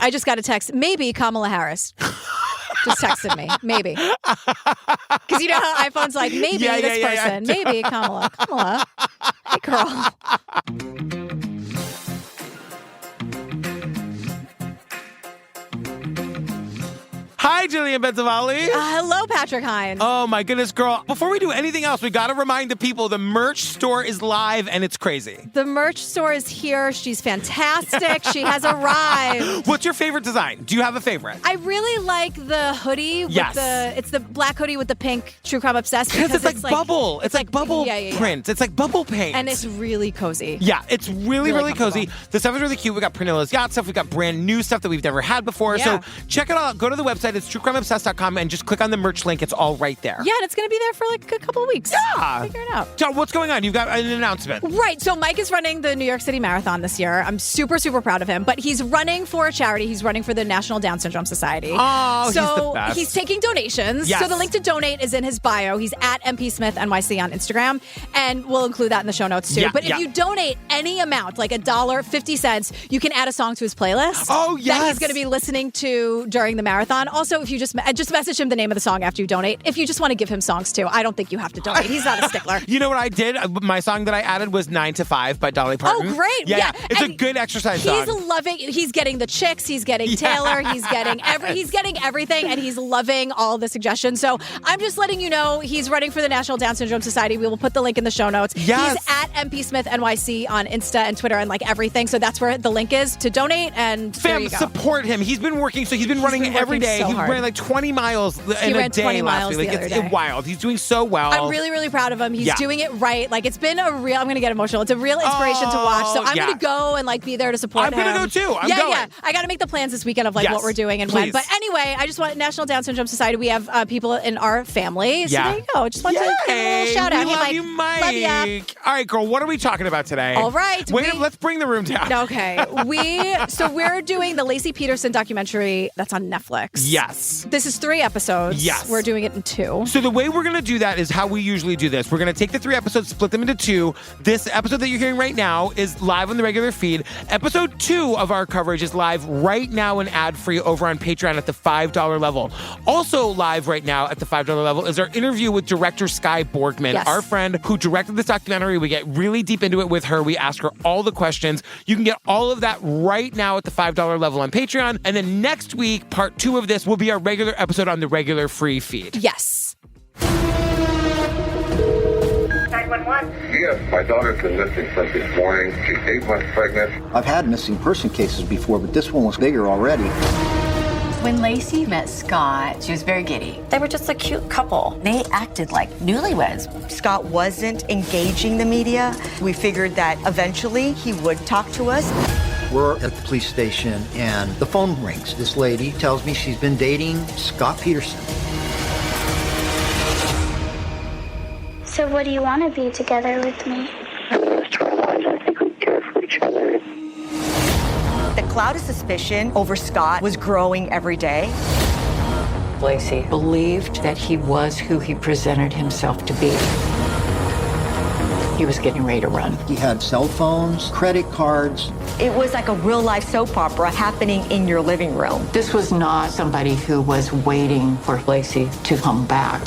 I just got a text. Maybe Kamala Harris. Just texted me. Maybe. Because you know how iPhone's like, maybe this person. Maybe Kamala. Kamala. Hey, girl. Hi, Jillian Benzavali. Hello, Patrick Hines. Oh, my goodness, girl. Before we do anything else, we got to remind the people the merch store is live and it's crazy. The merch store is here. She's fantastic. She has arrived. What's your favorite design? Do you have a favorite? I really like the hoodie. It's the black hoodie with the pink True Crime Obsessed. Because it's like bubble. It's like bubble print. It's like bubble paint. And it's really cozy. Yeah, it's really cozy. The stuff is really cute. We got Pernilla's Yacht stuff. We got brand new stuff that we've never had before. Yeah. So check it out. Go to the website. It's truecrimeobsessed.com and just click on the merch link. It's all right there. Yeah, and it's going to be there for like a couple of weeks. Yeah. Figure it out. John, what's going on? You've got an announcement. Right. So Mike is running the New York City Marathon this year. I'm super, super proud of him. But he's running for a charity. He's running for the National Down Syndrome Society. Oh, so he's the best. He's taking donations. Yes. So the link to donate is in his bio. He's at mpsmithnyc on Instagram. And we'll include that in the show notes too. But if you donate any amount, like $1.50, you can add a song to his playlist. Oh, yes. That he's going to be listening to during the marathon. Also, if you just message him the name of the song after you donate. If you just want to give him songs too, I don't think you have to donate. He's not a stickler. You know what I did? My song that I added was 9 to 5 by Dolly Parton. Oh, great. Yeah. It's And a good exercise song. He's getting the chicks, he's getting Taylor, he's getting everything, and he's loving all the suggestions. So I'm just letting you know he's running for the National Down Syndrome Society. We will put the link in the show notes. Yes. He's at mpsmithnyc on Insta and Twitter and like everything. So that's where the link is to donate, and there you go. Support him. He's been working, so he's been running every day. So he's hard. running like 20 miles in a day 20 miles last week. the other It's day. wild. He's doing so well. I'm really, really proud of him. He's doing it right. Like, it's been I'm going to get emotional. It's a real inspiration to watch. So I'm going to go and like be there to support him. I'm going to go too. I'm going. Yeah. I got to make the plans this weekend of like what we're doing and when. But anyway, I just want National Down Syndrome Society. We have people in our family. So there you go. Just want to give a little shout out. We love Hey, you, Mike. Love ya. All right, girl. What are we talking about today? All right. Wait, let's bring the room down. Okay. We're doing the Laci Peterson documentary that's on Netflix. Yes. This is 3 episodes. Yes. We're doing it in 2. So the way we're going to do that is how we usually do this. We're going to take the 3 episodes, split them into 2. This episode that you're hearing right now is live on the regular feed. Episode 2 of our coverage is live right now and ad-free over on Patreon at the $5 level. Also live right now at the $5 level is our interview with director Skye Borgman, our friend who directed this documentary. We get really deep into it with her. We ask her all the questions. You can get all of that right now at the $5 level on Patreon. And then next week, part 2 of this will be our regular episode on the regular free feed. Yes. 911. Yes, my daughter's been missing since this morning. She's 8 months pregnant. I've had missing person cases before, but this one was bigger already. When Laci met Scott, she was very giddy. They were just a cute couple. They acted like newlyweds. Scott wasn't engaging the media. We figured that eventually he would talk to us. We're at the police station and the phone rings. This lady tells me she's been dating Scott Peterson. So what do you want to be together with me? I think we care for each other. The cloud of suspicion over Scott was growing every day. Laci believed that he was who he presented himself to be. He was getting ready to run. He had cell phones, credit cards. It was like a real-life soap opera happening in your living room. This was not somebody who was waiting for Laci to come back.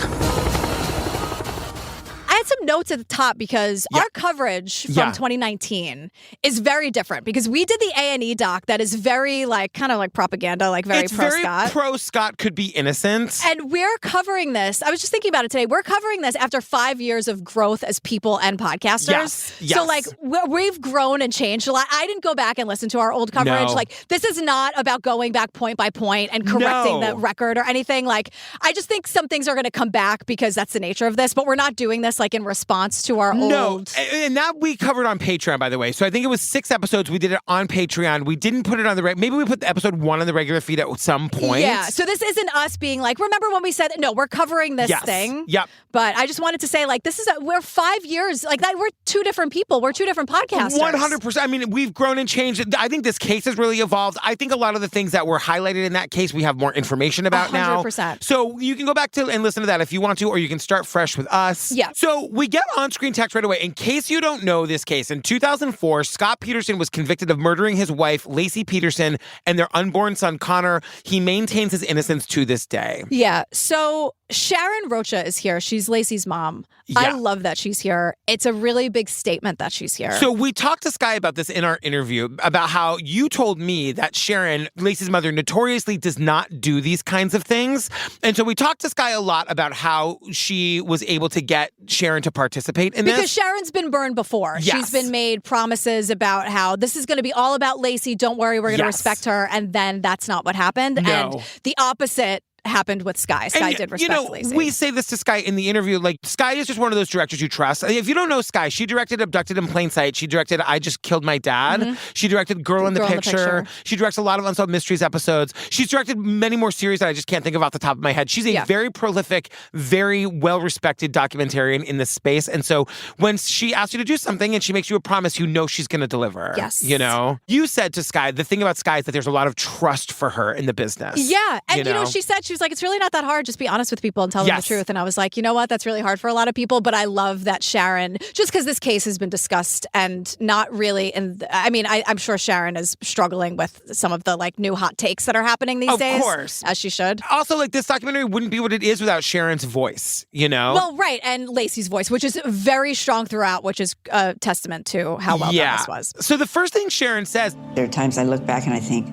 Some notes at the top because our coverage from 2019 is very different because we did the A&E doc that is very like kind of like propaganda, like very pro-Scott. It's very pro-Scott could be innocent. And we're covering this. I was just thinking about it today. We're covering this after 5 years of growth as people and podcasters. Yes. So like we've grown and changed a lot. I didn't go back and listen to our old coverage. No. Like this is not about going back point by point and correcting the record or anything. Like I just think some things are going to come back because that's the nature of this, but we're not doing this like in response to our old. No, and that we covered on Patreon, by the way. So I think it was 6 episodes. We did it on Patreon. We didn't put it on the maybe we put the episode 1 on the regular feed at some point. Yeah. So this isn't us being like, remember when we said no, we're covering this thing. Yep. But I just wanted to say like this is we're 5 years like that. We're 2 different people. We're 2 different podcasters. 100%. I mean, we've grown and changed. I think this case has really evolved. I think a lot of the things that were highlighted in that case we have more information about 100%. now. So you can go back to and listen to that if you want to, or you can start fresh with us. Yeah. So we we get on-screen text right away. In case you don't know this case, in 2004, Scott Peterson was convicted of murdering his wife, Laci Peterson, and their unborn son, Connor. He maintains his innocence to this day. Yeah. So Sharon Rocha is here. She's Laci's mom. Yeah. I love that she's here. It's a really big statement that she's here. So we talked to Sky about this in our interview, about how you told me that Sharon, Laci's mother, notoriously does not do these kinds of things. And so we talked to Sky a lot about how she was able to get Sharon to participate in this. Because Sharon's been burned before. Yes. She's been made promises about how this is going to be all about Laci. Don't worry, we're going to respect her. And then that's not what happened. No. And the opposite happened with Sky. Sky did respect Laci. We say this to Sky in the interview, like, Sky is just one of those directors you trust. If you don't know Sky, she directed Abducted in Plain Sight. She directed I Just Killed My Dad. She directed Girl in the Picture. She directs a lot of Unsolved Mysteries episodes. She's directed many more series that I just can't think of off the top of my head. She's a very prolific, very well-respected documentarian in this space. And so when she asks you to do something and she makes you a promise, you know she's going to deliver. Yes. You know? You said to Sky, the thing about Sky is that there's a lot of trust for her in the business. Yeah. And, you know, she said, she was like, it's really not that hard. Just be honest with people and tell them the truth. And I was like, you know what? That's really hard for a lot of people. But I love that Sharon, just because this case has been discussed and not really I'm sure Sharon is struggling with some of the like new hot takes that are happening these days. Of course. As she should. Also, like, this documentary wouldn't be what it is without Sharon's voice, you know? Well, right. And Laci's voice, which is very strong throughout, which is a testament to how well done this was. So the first thing Sharon says, there are times I look back and I think,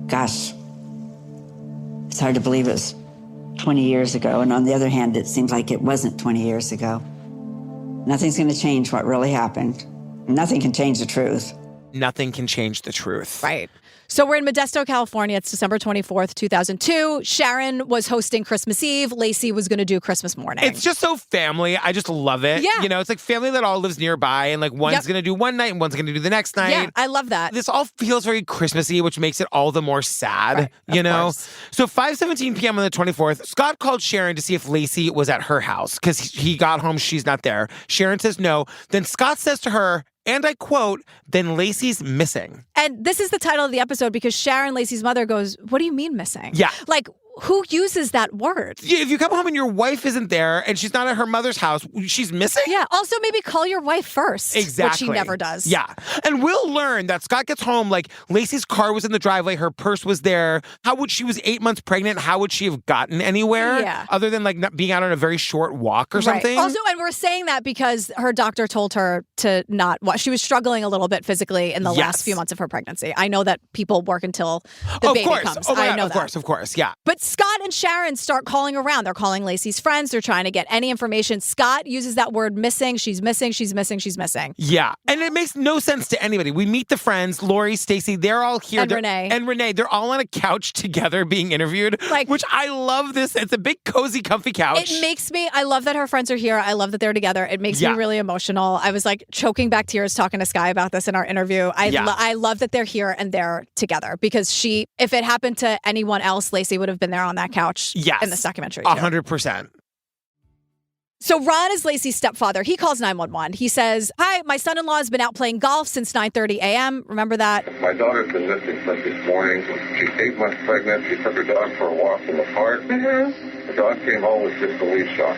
gosh, it's hard to believe it was 20 years ago. And on the other hand, it seems like it wasn't 20 years ago. Nothing's going to change what really happened. Nothing can change the truth. Nothing can change the truth. Right. So we're in Modesto, California. It's December 24th, 2002. Sharon was hosting Christmas Eve. Laci was going to do Christmas morning. It's just so family. I just love it. Yeah. You know, it's like family that all lives nearby, and like one's going to do one night and one's going to do the next night. Yeah, I love that. This all feels very Christmassy, which makes it all the more sad, you know? Course. So 5:17 p.m. on the 24th, Scott called Sharon to see if Laci was at her house because he got home, she's not there. Sharon says no. Then Scott says to her, and I quote, then Laci's missing. And this is the title of the episode because Sharon, Laci's mother, goes, what do you mean missing? Yeah. Like, who uses that word? Yeah, if you come home and your wife isn't there and she's not at her mother's house, she's missing? Yeah. Also, maybe call your wife first. Exactly. Which he never does. Yeah. And we'll learn that Scott gets home, like, Laci's car was in the driveway, her purse was there. She was 8 months pregnant, how would she have gotten anywhere? Yeah. Other than, like, not being out on a very short walk or something? Also, and we're saying that because her doctor told her to not watch. She was struggling a little bit physically in the last few months of her pregnancy. I know that people work until the baby comes. Oh my God, I know of course, yeah. But Scott and Sharon start calling around. They're calling Laci's friends. They're trying to get any information. Scott uses that word missing. She's missing. She's missing. She's missing. Yeah. And it makes no sense to anybody. We meet the friends, Lori, Stacy, they're all here. And Renee. And Renee. They're all on a couch together being interviewed, which I love this. It's a big, cozy, comfy couch. It makes me, I love that her friends are here. I love that they're together. It makes me really emotional. I was like choking back tears talking to Sky about this in our interview. I love that they're here and they're together because if it happened to anyone else, Laci would have been there on that couch in this documentary. 100%. So Ron is Laci's stepfather. He calls 911. He says, hi, my son-in-law has been out playing golf since 9:30 a.m. Remember that? My daughter's been missing since this morning. She's 8 months pregnant. She took her dog for a walk in the park. The dog came home with just a leash on.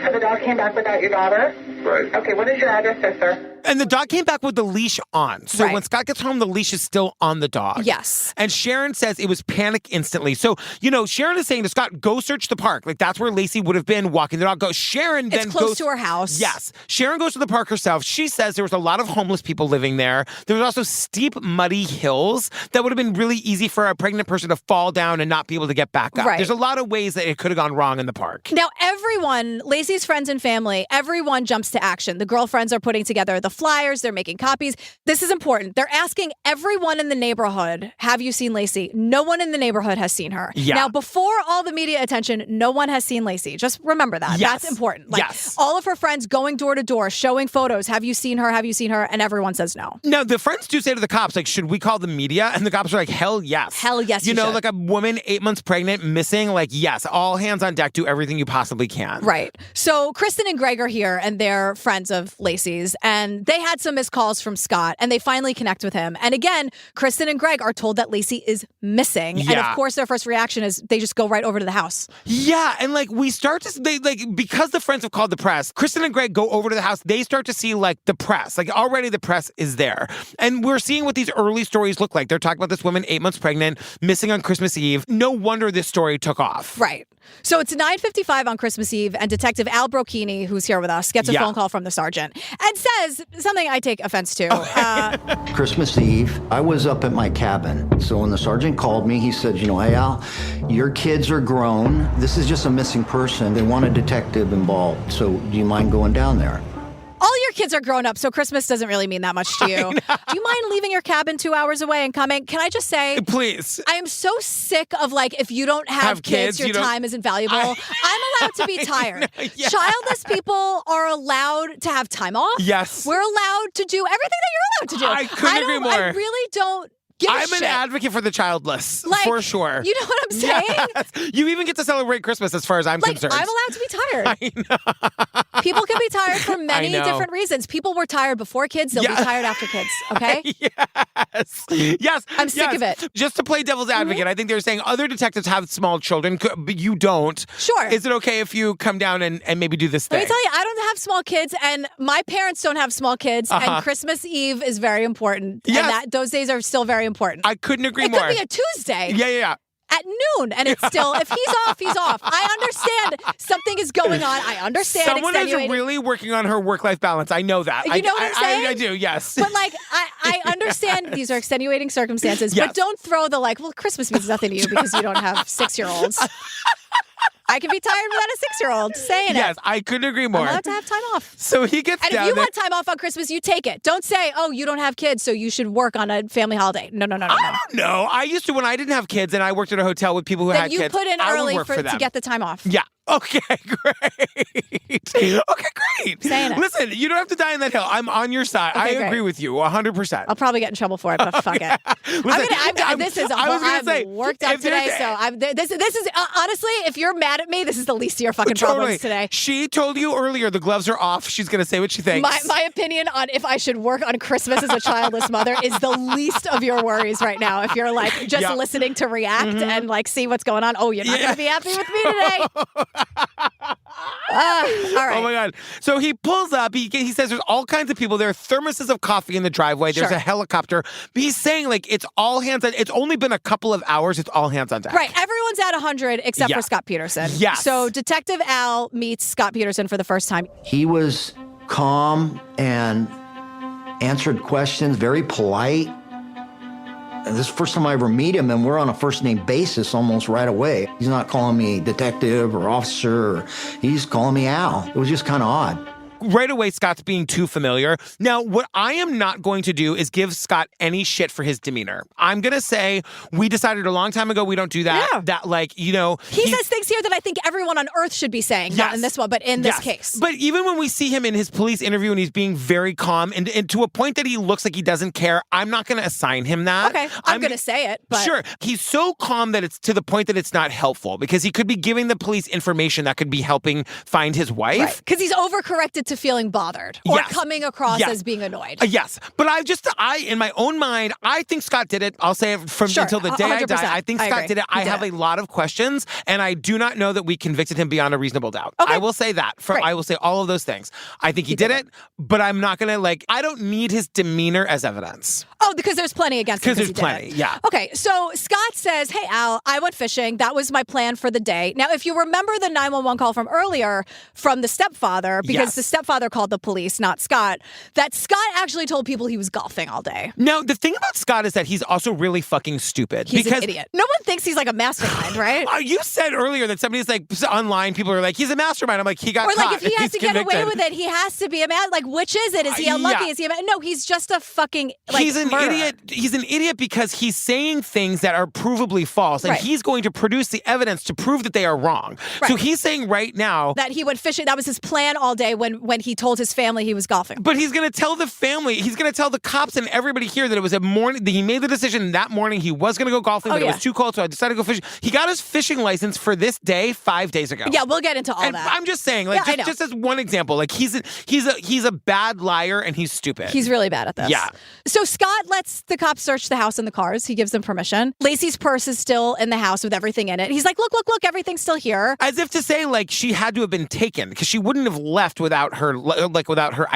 So the dog came back without your daughter? Right. Okay, what is your address, sister? And the dog came back with the leash on. So when Scott gets home, the leash is still on the dog. Yes. And Sharon says it was panic instantly. So, you know, Sharon is saying to Scott, go search the park. Like, that's where Laci would have been walking the dog. Sharon then it's close goes to her house. Yes. Sharon goes to the park herself. She says there was a lot of homeless people living there. There was also steep, muddy hills that would have been really easy for a pregnant person to fall down and not be able to get back up. Right. There's a lot of ways that it could have gone wrong in the park. Now, everyone, Laci's friends and family, everyone jumps to action. The girlfriends are putting together the flyers. They're making copies. This is important. They're asking everyone in the neighborhood, have you seen Laci? No one in the neighborhood has seen her. Yeah. Now, before all the media attention, no one has seen Laci. Just remember that. Yes. That's important. Yes. All of her friends going door to door, showing photos. Have you seen her? Have you seen her? And everyone says no. Now, the friends do say to the cops, like, should we call the media? And the cops are like, hell yes. Hell yes, you know, should. like a woman 8 months pregnant, missing, like, yes, all hands on deck, do everything you possibly can. Right. So Kristen and Greg are here, and they're friends of Laci's, and then they had some missed calls from Scott, and they finally connect with him. And again, Kristen and Greg are told that Laci is missing. Yeah. And of course, their first reaction is they just go right over to the house. Yeah, and like we start to because the friends have called the press, Kristen and Greg go over to the house, they start to see like the press. Like already the press is there. And we're seeing what these early stories look like. They're talking about this woman 8 months pregnant, missing on Christmas Eve. No wonder this story took off. Right. So it's 9:55 on Christmas Eve, and Detective Al Brocchini, who's here with us, gets a phone call from the sergeant and says something I take offense to. Christmas Eve, I was up at my cabin. So when the sergeant called me, he said, hey, Al, your kids are grown. This is just a missing person. They want a detective involved. So do you mind going down there? All your kids are grown up, so Christmas doesn't really mean that much to you. Do you mind leaving your cabin 2 hours away and coming? Can I just say, please? I am so sick of if you don't have kids, your time isn't valuable. I'm allowed to be tired. Childless people are allowed to have time off. Yes. We're allowed to do everything that you're allowed to do. I couldn't agree more. I really don't. I'm an advocate for the childless, for sure. You know what I'm saying? Yes. You even get to celebrate Christmas as far as I'm concerned. I'm allowed to be tired. I know. People can be tired for many different reasons. People were tired before kids. They'll be tired after kids, okay? Yes. I'm sick of it. Just to play devil's advocate, I think they're saying other detectives have small children, but you don't. Sure. Is it okay if you come down and maybe do this thing? Let me tell you, I don't have small kids, and my parents don't have small kids, and Christmas Eve is very important. Yes. And those days are still very important. I couldn't agree more. It could be a Tuesday. Yeah. At noon, and it's still, if he's off, he's off. I understand something is going on. I understand Someone is really working on her work-life balance. I know that. You know what I'm saying? I do, yes. But I understand these are extenuating circumstances, but don't throw the Christmas means nothing to you because you don't have 6-year-olds. I can be tired without a 6-year-old saying it. Yes, I couldn't agree more. I'm allowed to have time off. So he gets down. And if you want time off on Christmas, you take it. Don't say, you don't have kids, so you should work on a family holiday. No. No, I used to when I didn't have kids and I worked at a hotel with people who had kids. Then you put in early to get the time off. Yeah. Okay, great. Saying it. Listen, you don't have to die on that hill. I'm on your side. Okay, I agree with you 100%. I'll probably get in trouble for it, but fuck it. This is a whole, I've worked up today, so this is honestly, if you're mad at me, this is the least of your fucking problems today. She told you earlier the gloves are off. She's going to say what she thinks. My opinion on if I should work on Christmas as a childless mother is the least of your worries right now. If you're just listening to react and see what's going on. Oh, you're not going to be happy with me today. All right. Oh my God. So he pulls up. He says there's all kinds of people. There are thermoses of coffee in the driveway. There's a helicopter. But he's saying it's all hands on. It's only been a couple of hours. It's all hands on deck. Right. Everyone's at 100 except for Scott Peterson. Yes. So Detective Al meets Scott Peterson for the first time. He was calm and answered questions, very polite. And this is the first time I ever meet him, and we're on a first-name basis almost right away. He's not calling me detective or officer. He's calling me Al. It was just kind of odd. Right away, Scott's being too familiar. Now, what I am not going to do is give Scott any shit for his demeanor. I'm going to say we decided a long time ago we don't do that. Yeah. That, He says things here that I think everyone on earth should be saying. Not in this one, but in this case. But even when we see him in his police interview and he's being very calm and to a point that he looks like he doesn't care, I'm not going to assign him that. Okay, I'm going to say it. But Sure. He's so calm that it's to the point that it's not helpful because he could be giving the police information that could be helping find his wife. Because he's overcorrected to feeling bothered or coming across as being annoyed. Yes. But in my own mind, I think Scott did it. I'll say it until the day 100%. I die. I think Scott did it. I have a lot of questions, and I do not know that we convicted him beyond a reasonable doubt. Okay. I will say that. I will say all of those things. I think he did it, but I'm not going to, I don't need his demeanor as evidence. Oh, because there's plenty against him. Because there's plenty, yeah. Okay, so Scott says, hey, Al, I went fishing. That was my plan for the day. Now, if you remember the 911 call from earlier from the stepfather, because the stepfather called the police, not Scott, that Scott actually told people he was golfing all day. Now, the thing about Scott is that he's also really fucking stupid. He's an idiot. No one thinks he's a mastermind, right? You said earlier that somebody's online, people are he's a mastermind. I'm he got caught. Or if he has to get away with it, he has to be a man. Which is it? Is he unlucky? Is he a man? No, he's just a fucking he's an idiot. He's an idiot because he's saying things that are provably false, and he's going to produce the evidence to prove that they are wrong. Right. So he's saying right now that he went fishing. That was his plan all day when when he told his family he was golfing. But he's going to tell the family, he's going to tell the cops and everybody here that it was a morning, that he made the decision that morning he was going to go golfing, but it was too cold, so I decided to go fishing. He got his fishing license for this day 5 days ago. Yeah, we'll get into all that. I'm just saying, like, just as one example, like he's a bad liar and he's stupid. He's really bad at this. Yeah. So Scott lets the cops search the house and the cars. He gives them permission. Laci's purse is still in the house with everything in it. He's like, look, everything's still here. As if to say, like, she had to have been taken because she wouldn't have left without her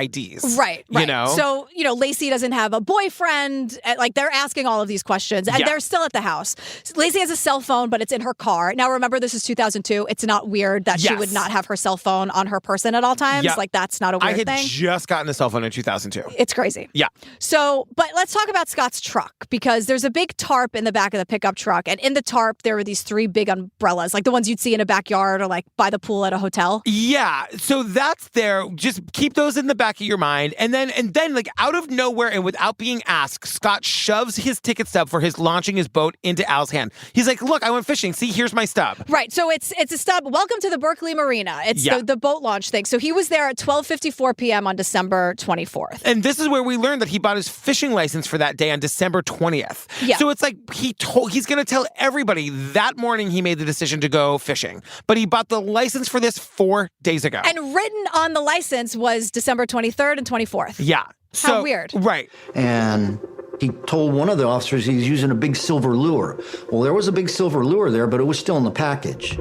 IDs. Right. You know? So, Laci doesn't have a boyfriend. Like, they're asking all of these questions, and they're still at the house. Laci has a cell phone, but it's in her car. Now, remember, this is 2002. It's not weird that she would not have her cell phone on her person at all times. Yep. Like, that's not a weird thing. I had just gotten a cell phone in 2002. It's crazy. Yeah. So, but let's talk about Scott's truck, because there's a big tarp in the back of the pickup truck. And in the tarp, there were these 3 big umbrellas, like the ones you'd see in a backyard or like by the pool at a hotel. Yeah. So that's there. Just keep those in the back of your mind. And then like out of nowhere and without being asked, Scott shoves his ticket stub for his launching his boat into Al's hand. He's like, look, I went fishing. See, here's my stub. Right. So it's a stub. Welcome to the Berkeley Marina. It's the boat launch thing. So he was there at 12:54 p.m. on December 24th. And this is where we learned that he bought his fishing license for that day on December 20th. Yeah. So it's like he's going to tell everybody that morning he made the decision to go fishing. But he bought the license for this 4 days ago. And written on the license was December 23rd and 24th. Yeah. How weird. Right. And he told one of the officers he was using a big silver lure. Well, there was a big silver lure there, but it was still in the package.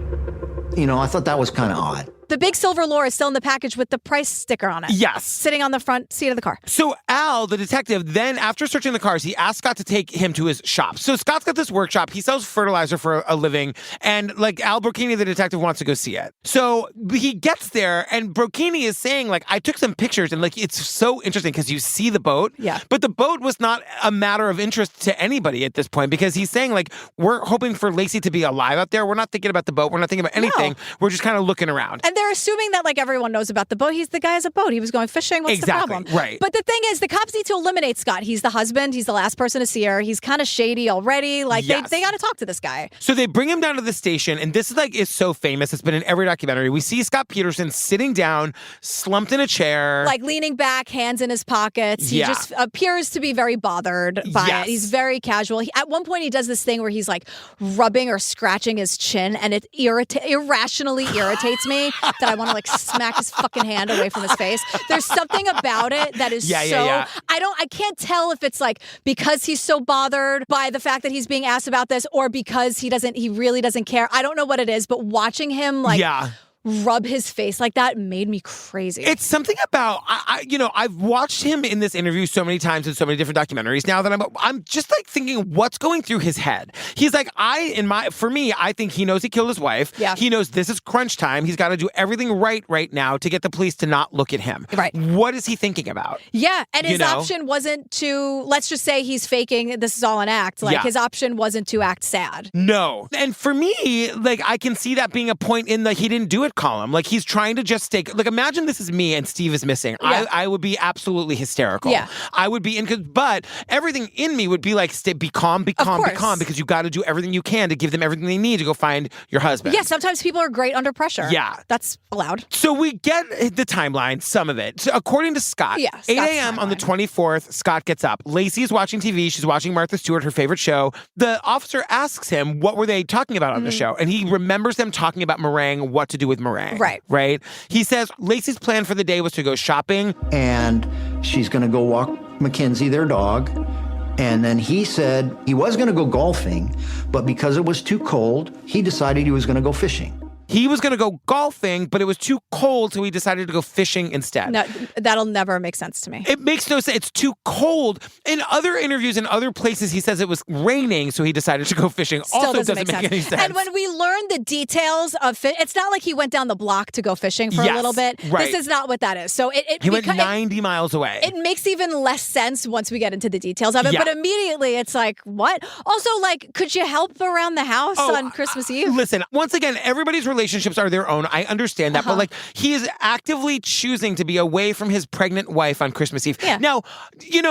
I thought that was kind of odd. The big silver lure is still in the package with the price sticker on it. Yes. Sitting on the front seat of the car. So Al, the detective, then after searching the cars, he asked Scott to take him to his shop. So Scott's got this workshop. He sells fertilizer for a living. And like Al Brocchini, the detective, wants to go see it. So he gets there and Brocchini is saying, like, I took some pictures and like it's so interesting because you see the boat. Yeah. But the boat was not a matter of interest to anybody at this point because he's saying, like, we're hoping for Laci to be alive out there. We're not thinking about the boat. We're not thinking about anything. No. We're just kind of looking around. And they're assuming that like everyone knows about the boat. The guy has a boat. He was going fishing. What's the problem? Right. But the thing is, the cops need to eliminate Scott. He's the husband. He's the last person to see her. He's kind of shady already. Like they got to talk to this guy. So they bring him down to the station, and this is so famous. It's been in every documentary. We see Scott Peterson sitting down, slumped in a chair, like leaning back, hands in his pockets. He just appears to be very bothered by it. He's very casual. At one point, he does this thing where he's like rubbing or scratching his chin, and it irrationally irritates me that I want to like smack his fucking hand away from his face. There's something about it that is I can't tell if it's like because he's so bothered by the fact that he's being asked about this or because he really doesn't care. I don't know what it is, but watching him rub his face like that made me crazy. It's something about I've watched him in this interview so many times in so many different documentaries now that I'm just like thinking what's going through his head. He's like for me, I think he knows he killed his wife. Yeah. He knows this is crunch time. He's got to do everything right now to get the police to not look at him. Right. What is he thinking about? Yeah, and his option wasn't to, let's just say he's faking, this is all an act. Like his option wasn't to act sad. No. And for me, like I can see that being a point in the he didn't do it column. Like he's trying to just stay. Like imagine this is me and Steve is missing. Yeah. I would be absolutely hysterical. Yeah. I would be but everything in me would be like, be calm, because you got to do everything you can to give them everything they need to go find your husband. Yeah, sometimes people are great under pressure. Yeah. That's allowed. So we get the timeline, some of it. So according to Scott, 8 a.m. on the 24th, Scott gets up. Lacey's watching TV. She's watching Martha Stewart, her favorite show. The officer asks him, what were they talking about on the show? And he remembers them talking about meringue, what to do with meringue. Right. He says Lacey's plan for the day was to go shopping. And she's going to go walk Mackenzie, their dog. And then he said he was going to go golfing, but because it was too cold, he decided he was going to go fishing. He was going to go golfing, but it was too cold, so he decided to go fishing instead. No, that'll never make sense to me. It makes no sense. It's too cold. In other interviews in other places, he says it was raining, so he decided to go fishing. Still also doesn't make any sense. And when we learn the details of it's not like he went down the block to go fishing for a little bit. Right. This is not what that is. So he went 90 miles away. It makes even less sense once we get into the details of it. Yeah. But immediately it's like, what? Also, like, could you help around the house on Christmas Eve? Listen, once again, everybody's relationships are their own. I understand that. But like, he is actively choosing to be away from his pregnant wife on Christmas Eve. Yeah. Now,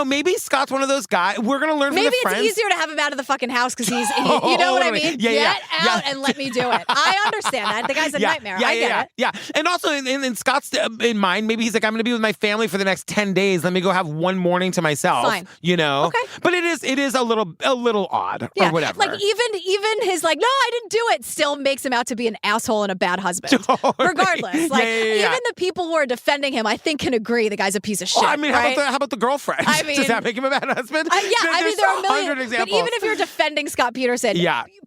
maybe Scott's one of those guys. We're going to learn from the friends. Maybe it's easier to have him out of the fucking house because he's, you know what I mean? Get out and let me do do it. I understand that. The guy's a nightmare. I get it. Yeah. And also in Scott's in mind, maybe he's like, I'm going to be with my family for the next 10 days. Let me go have one morning to myself. Fine. You know? Okay. But it is a little odd or whatever. Like even his like, no, I didn't do it, still makes him out to be an asshole and a bad husband. Totally. Regardless. Like even the people who are defending him, I think can agree the guy's a piece of shit. Well, I mean, right? how about the girlfriend? I mean, does that make him a bad husband? There are a million examples. But even if you're defending Scott Peterson,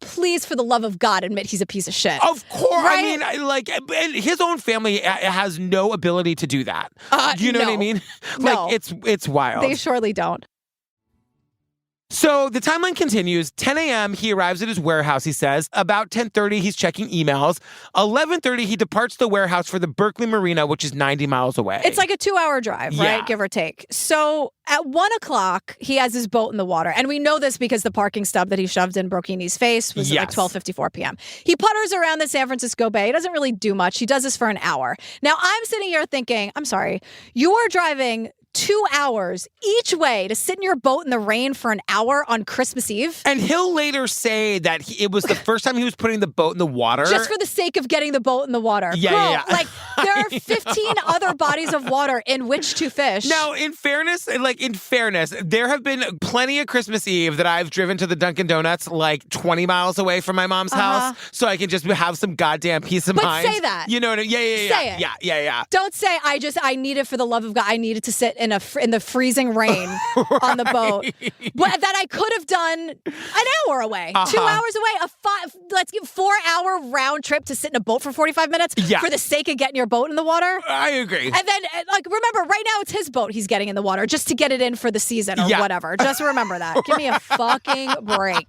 please, for the love of God, admit he's a piece of shit. Of course. Right? I mean, like, his own family has no ability to do that. You know what I mean? Like, it's wild. They surely don't. So the timeline continues. 10 a.m., he arrives at his warehouse, he says. About 10:30, he's checking emails. 11:30, he departs the warehouse for the Berkeley Marina, which is 90 miles away. It's like a 2-hour drive, right? Give or take. So at 1 o'clock, he has his boat in the water. And we know this because the parking stub that he shoved in Brokini's face was at like 12:54 p.m. He putters around the San Francisco Bay. He doesn't really do much. He does this for an hour. Now, I'm sitting here thinking, I'm sorry, you are driving 2 hours each way to sit in your boat in the rain for an hour on Christmas Eve. And he'll later say that it was the first time he was putting the boat in the water. Just for the sake of getting the boat in the water. Girl, like, there are 15 other bodies of water in which to fish. Now, in fairness, there have been plenty of Christmas Eve that I've driven to the Dunkin' Donuts like 20 miles away from my mom's house so I can just have some goddamn peace of mind. But say that. You know what I mean? Say it. Yeah. Don't say, I need it for the love of God. I needed to sit in the freezing rain on the boat. But that I could have done an hour away, 2 hours away, let's give 4-hour round trip to sit in a boat for 45 minutes for the sake of getting your boat in the water. I agree. And then, like, remember, right now it's his boat he's getting in the water just to get it in for the season or whatever. Just remember that. Give me a fucking break.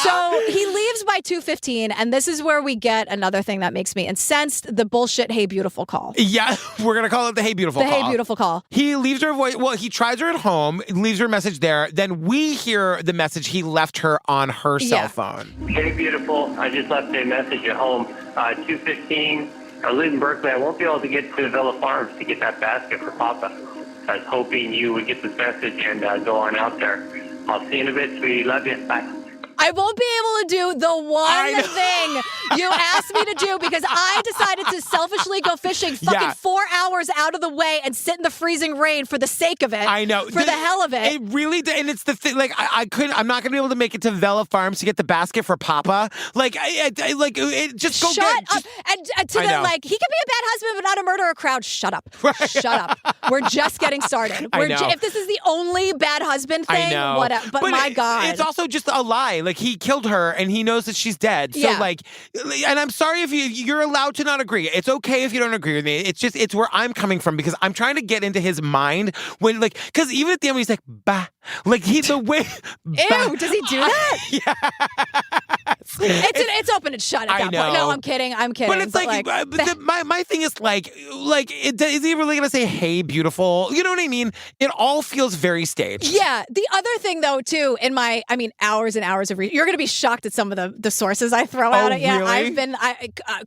So he leaves by 2:15, and this is where we get another thing that makes me incensed, the bullshit "Hey Beautiful" call. Yeah, we're going to call it the "Hey Beautiful" call. The "Hey Beautiful" call. He leaves her voice. Well, he tries her at home, leaves her a message there. Then we hear the message he left her on her cell phone. Hey Beautiful, I just left a message at home. 2:15. I live in Berkeley. I won't be able to get to Villa Farms to get that basket for Papa. I was hoping you would get this message and go on out there. I'll see you in a bit, sweetie. Love you. Bye. I won't be able to do the one thing you asked me to do because I decided to selfishly go fishing fucking 4 hours out of the way and sit in the freezing rain for the sake of it. I know. For the hell of it. It really did. And it's the thing, like, I'm not going to be able to make it to Vella Farms to get the basket for Papa. Like, just go Shut up. And to the, like, he can be a bad husband, but not a murderer crowd. Shut up. Shut up. We're just getting started. If this is the only bad husband thing, I know. whatever. But my God. It's also just a lie. Like, he killed her and he knows that she's dead. So like, and I'm sorry if you're allowed to not agree. It's okay if you don't agree with me. It's where I'm coming from because I'm trying to get into his mind when like, because even at the end when he's like, bah, like the way. Ew, does he do that? It's open and shut at that point. No, I'm kidding. But it's my thing is is he really gonna say, "Hey, beautiful"? You know what I mean? It all feels very staged. Yeah. The other thing though, too, hours and hours of you're gonna be shocked at some of the sources I throw out at you. Really? I've been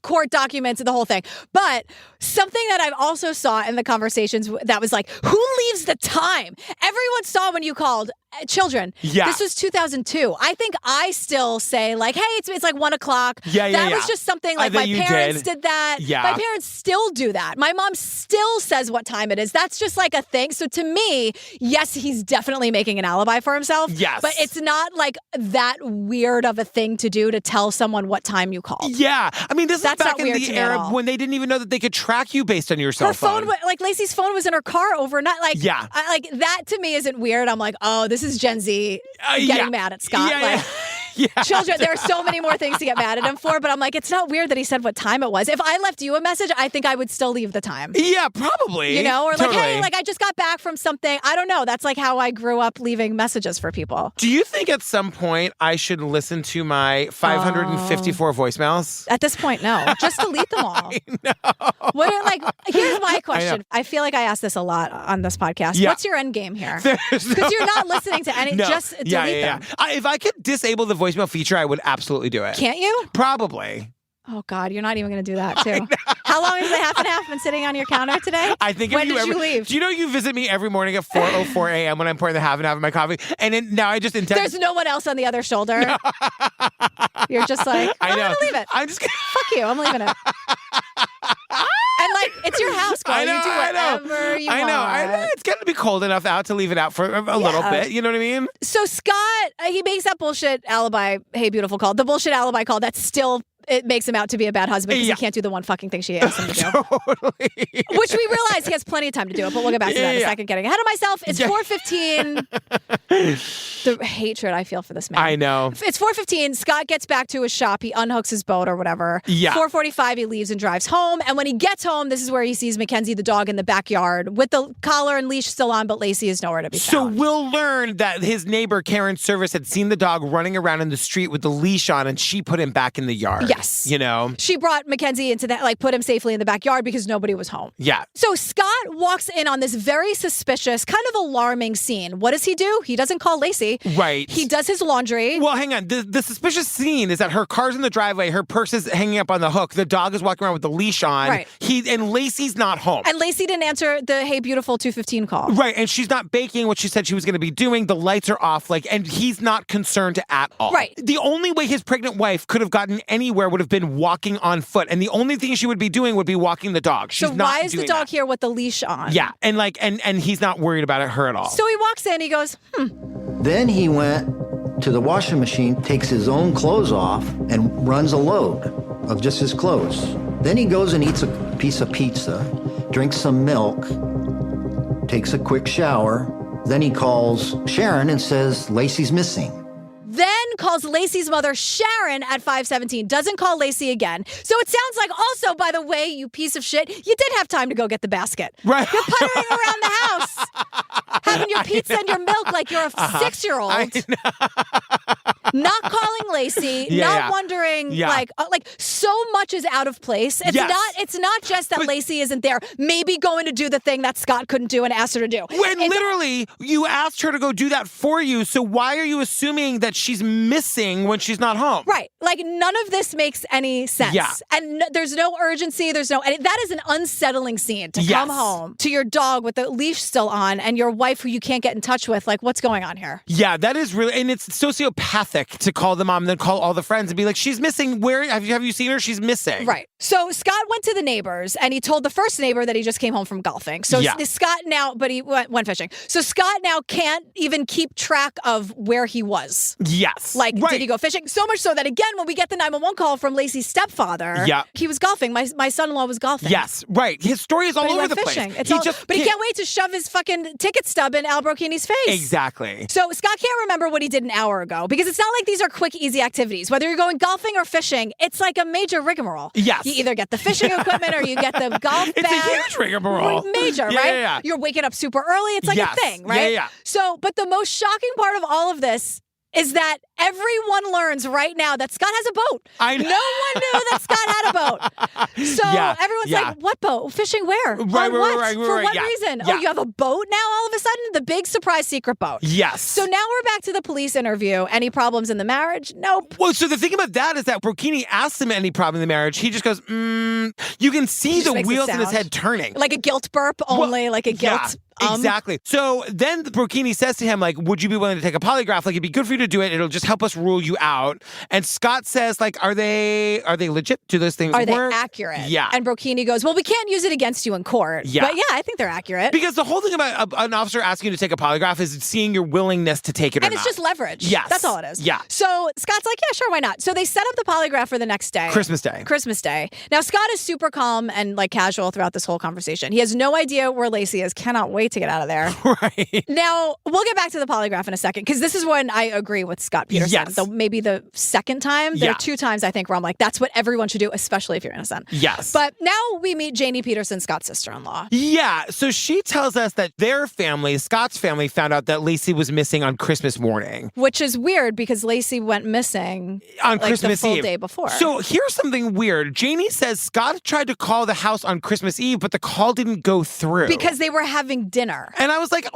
court documents and the whole thing. But something that I've also saw in the conversations that was like, who leaves the time? Everyone saw when you called children. Yeah. This was 2002. I think I still say like, hey, it's like 1 o'clock. That was just something like my parents did that. Yeah. My parents still do that. My mom still says what time it is. That's just like a thing. So to me, yes, he's definitely making an alibi for himself. Yes. But it's not like that weird of a thing to do to tell someone what time you called. Yeah. I mean, this That's is back not in weird the to me at era all. when they didn't even know that they could track you based on your cell phone. Like Laci's phone was in her car overnight. Like, like that to me isn't weird. I'm like, oh, this is Gen Z getting mad at Scott. Children, there are so many more things to get mad at him for, but I'm like, it's not weird that he said what time it was. If I left you a message, I think I would still leave the time. Yeah, probably. You know, or totally. like, hey, like I just got back from something. I don't know. That's like how I grew up leaving messages for people. Do you think at some point I should listen to my 554 voicemails? At this point, no. Just delete them all. Here's my question. I feel like I ask this a lot on this podcast. Yeah. What's your end game here? Because you're not listening to any, just delete them. If I could disable the voicemail feature, I would absolutely do it. Can't you? Probably. Oh, God, you're not even going to do that, too. How long has the half and half been sitting on your counter today? I think when did you leave? Do you know you visit me every morning at 4:04 a.m. when I'm pouring the half and half of my coffee? And now I just intend. There's no one else on the other shoulder. No. You're just like, I'm going to leave it. I'm just kidding. Fuck you. I'm leaving it. And like, it's your house, girl. You do whatever you want. I know. It's going to be cold enough out to leave it out for a little bit. You know what I mean? So Scott, he makes that bullshit alibi, hey, beautiful call. The bullshit alibi call that still, it makes him out to be a bad husband because he can't do the one fucking thing she asked him to do. Totally. Which we realize he has plenty of time to do it, but we'll get back to that in a second. Getting ahead of myself. It's 4:15. The hatred I feel for this man. I know. It's 4:15. Scott gets back to his shop. He unhooks his boat or whatever. Yeah. 4:45, he leaves and drives home. And when he gets home, this is where he sees Mackenzie, the dog, in the backyard with the collar and leash still on, but Laci is nowhere to be found. So we'll learn that his neighbor, Karen Service, had seen the dog running around in the street with the leash on, and she put him back in the yard. Yes. You know? She brought Mackenzie into that, like put him safely in the backyard because nobody was home. Yeah. So Scott walks in on this very suspicious, kind of alarming scene. What does he do? He doesn't call Laci. Right. He does his laundry. Well, hang on. The suspicious scene is that her car's in the driveway, her purse is hanging up on the hook, the dog is walking around with the leash on. Right. And Laci's not home. And Laci didn't answer the hey beautiful 2:15 call. Right, and she's not baking what she said she was going to be doing. The lights are off, and he's not concerned at all. Right. The only way his pregnant wife could have gotten anywhere would have been walking on foot, and the only thing she would be doing would be walking the dog. She's so not why is the doing dog that. here with the leash on? Yeah, and he's not worried about her at all. So he walks in, he goes, Then he went to the washing machine, takes his own clothes off, and runs a load of just his clothes. Then he goes and eats a piece of pizza, drinks some milk, takes a quick shower. Then he calls Sharon and says Laci's missing. Then calls Laci's mother, Sharon, at 5:17. Doesn't call Laci again. So it sounds like also, by the way, you piece of shit, you did have time to go get the basket. Right. You're puttering around the house, having your pizza and your milk like you're a 6-year-old. Not calling Laci, not wondering, like so much is out of place. It's not just that Laci isn't there. Maybe going to do the thing that Scott couldn't do and asked her to do. When literally, you asked her to go do that for you, so why are you assuming that she's missing when she's not home? Right. Like, none of this makes any sense. Yeah. And there's no urgency. That is an unsettling scene to come home to your dog with the leash still on and your wife who you can't get in touch with. Like, what's going on here? Yeah, that is really, and it's sociopathic to call the mom and then call all the friends and be like, she's missing. Where have you seen her? She's missing. Right. So Scott went to the neighbors and he told the first neighbor that he just came home from golfing. So Scott now, but he went fishing. So Scott now can't even keep track of where he was. Yes. Like, did he go fishing? So much so that, again, when we get the 911 call from Laci's stepfather, he was golfing. My son-in-law was golfing. Yes, right. His story is all over the fishing. place. But he can't wait to shove his fucking ticket stub in Al Brocchini's face. Exactly. So Scott can't remember what he did an hour ago because it's not like these are quick, easy activities. Whether you're going golfing or fishing, it's like a major rigmarole. Yes. You either get the fishing equipment or you get the golf bag. It's a huge rigmarole. Major, right? Yeah. You're waking up super early. It's like a thing, right? Yeah. So, but the most shocking part of all of this is that everyone learns right now that Scott has a boat. I know. No one knew that Scott had a boat. So everyone's like, what boat? Fishing where? Right, For what reason? Oh, you have a boat now all of a sudden? The big surprise secret boat. Yes. So now we're back to the police interview. Any problems in the marriage? Nope. Well, so the thing about that is that Brocchini asks him any problem in the marriage. He just goes, You can see the wheels in his head turning. Like a guilt burp only, like a guilt. Exactly. So then Brocchini says to him, like, would you be willing to take a polygraph? Like, it'd be good for you to do it. It'll just help us rule you out. And Scott says, like, are they legit? Do those things work? Are they accurate? Yeah. And Brocchini goes, well, we can't use it against you in court. Yeah. But yeah, I think they're accurate. Because the whole thing about an officer asking you to take a polygraph is seeing your willingness to take it or not. And it's just leverage. Yes. That's all it is. Yeah. So Scott's like, yeah, sure, why not? So they set up the polygraph for the next day. Christmas Day. Now, Scott is super calm and like casual throughout this whole conversation. He has no idea where Laci is. Cannot wait to get out of there. Right. Now, we'll get back to the polygraph in a second, because this is when I agree with Scott Peterson. Yes. Maybe the second time. There are 2 times, I think, where I'm like, that's what everyone should do, especially if you're innocent. Yes. But now we meet Janie Peterson, Scott's sister-in-law. Yeah. So she tells us that their family, Scott's family, found out that Laci was missing on Christmas morning. Which is weird because Laci went missing on like Christmas the full Eve. day before. So here's something weird. Janie says Scott tried to call the house on Christmas Eve, but the call didn't go through. Because they were having dinner. And I was like,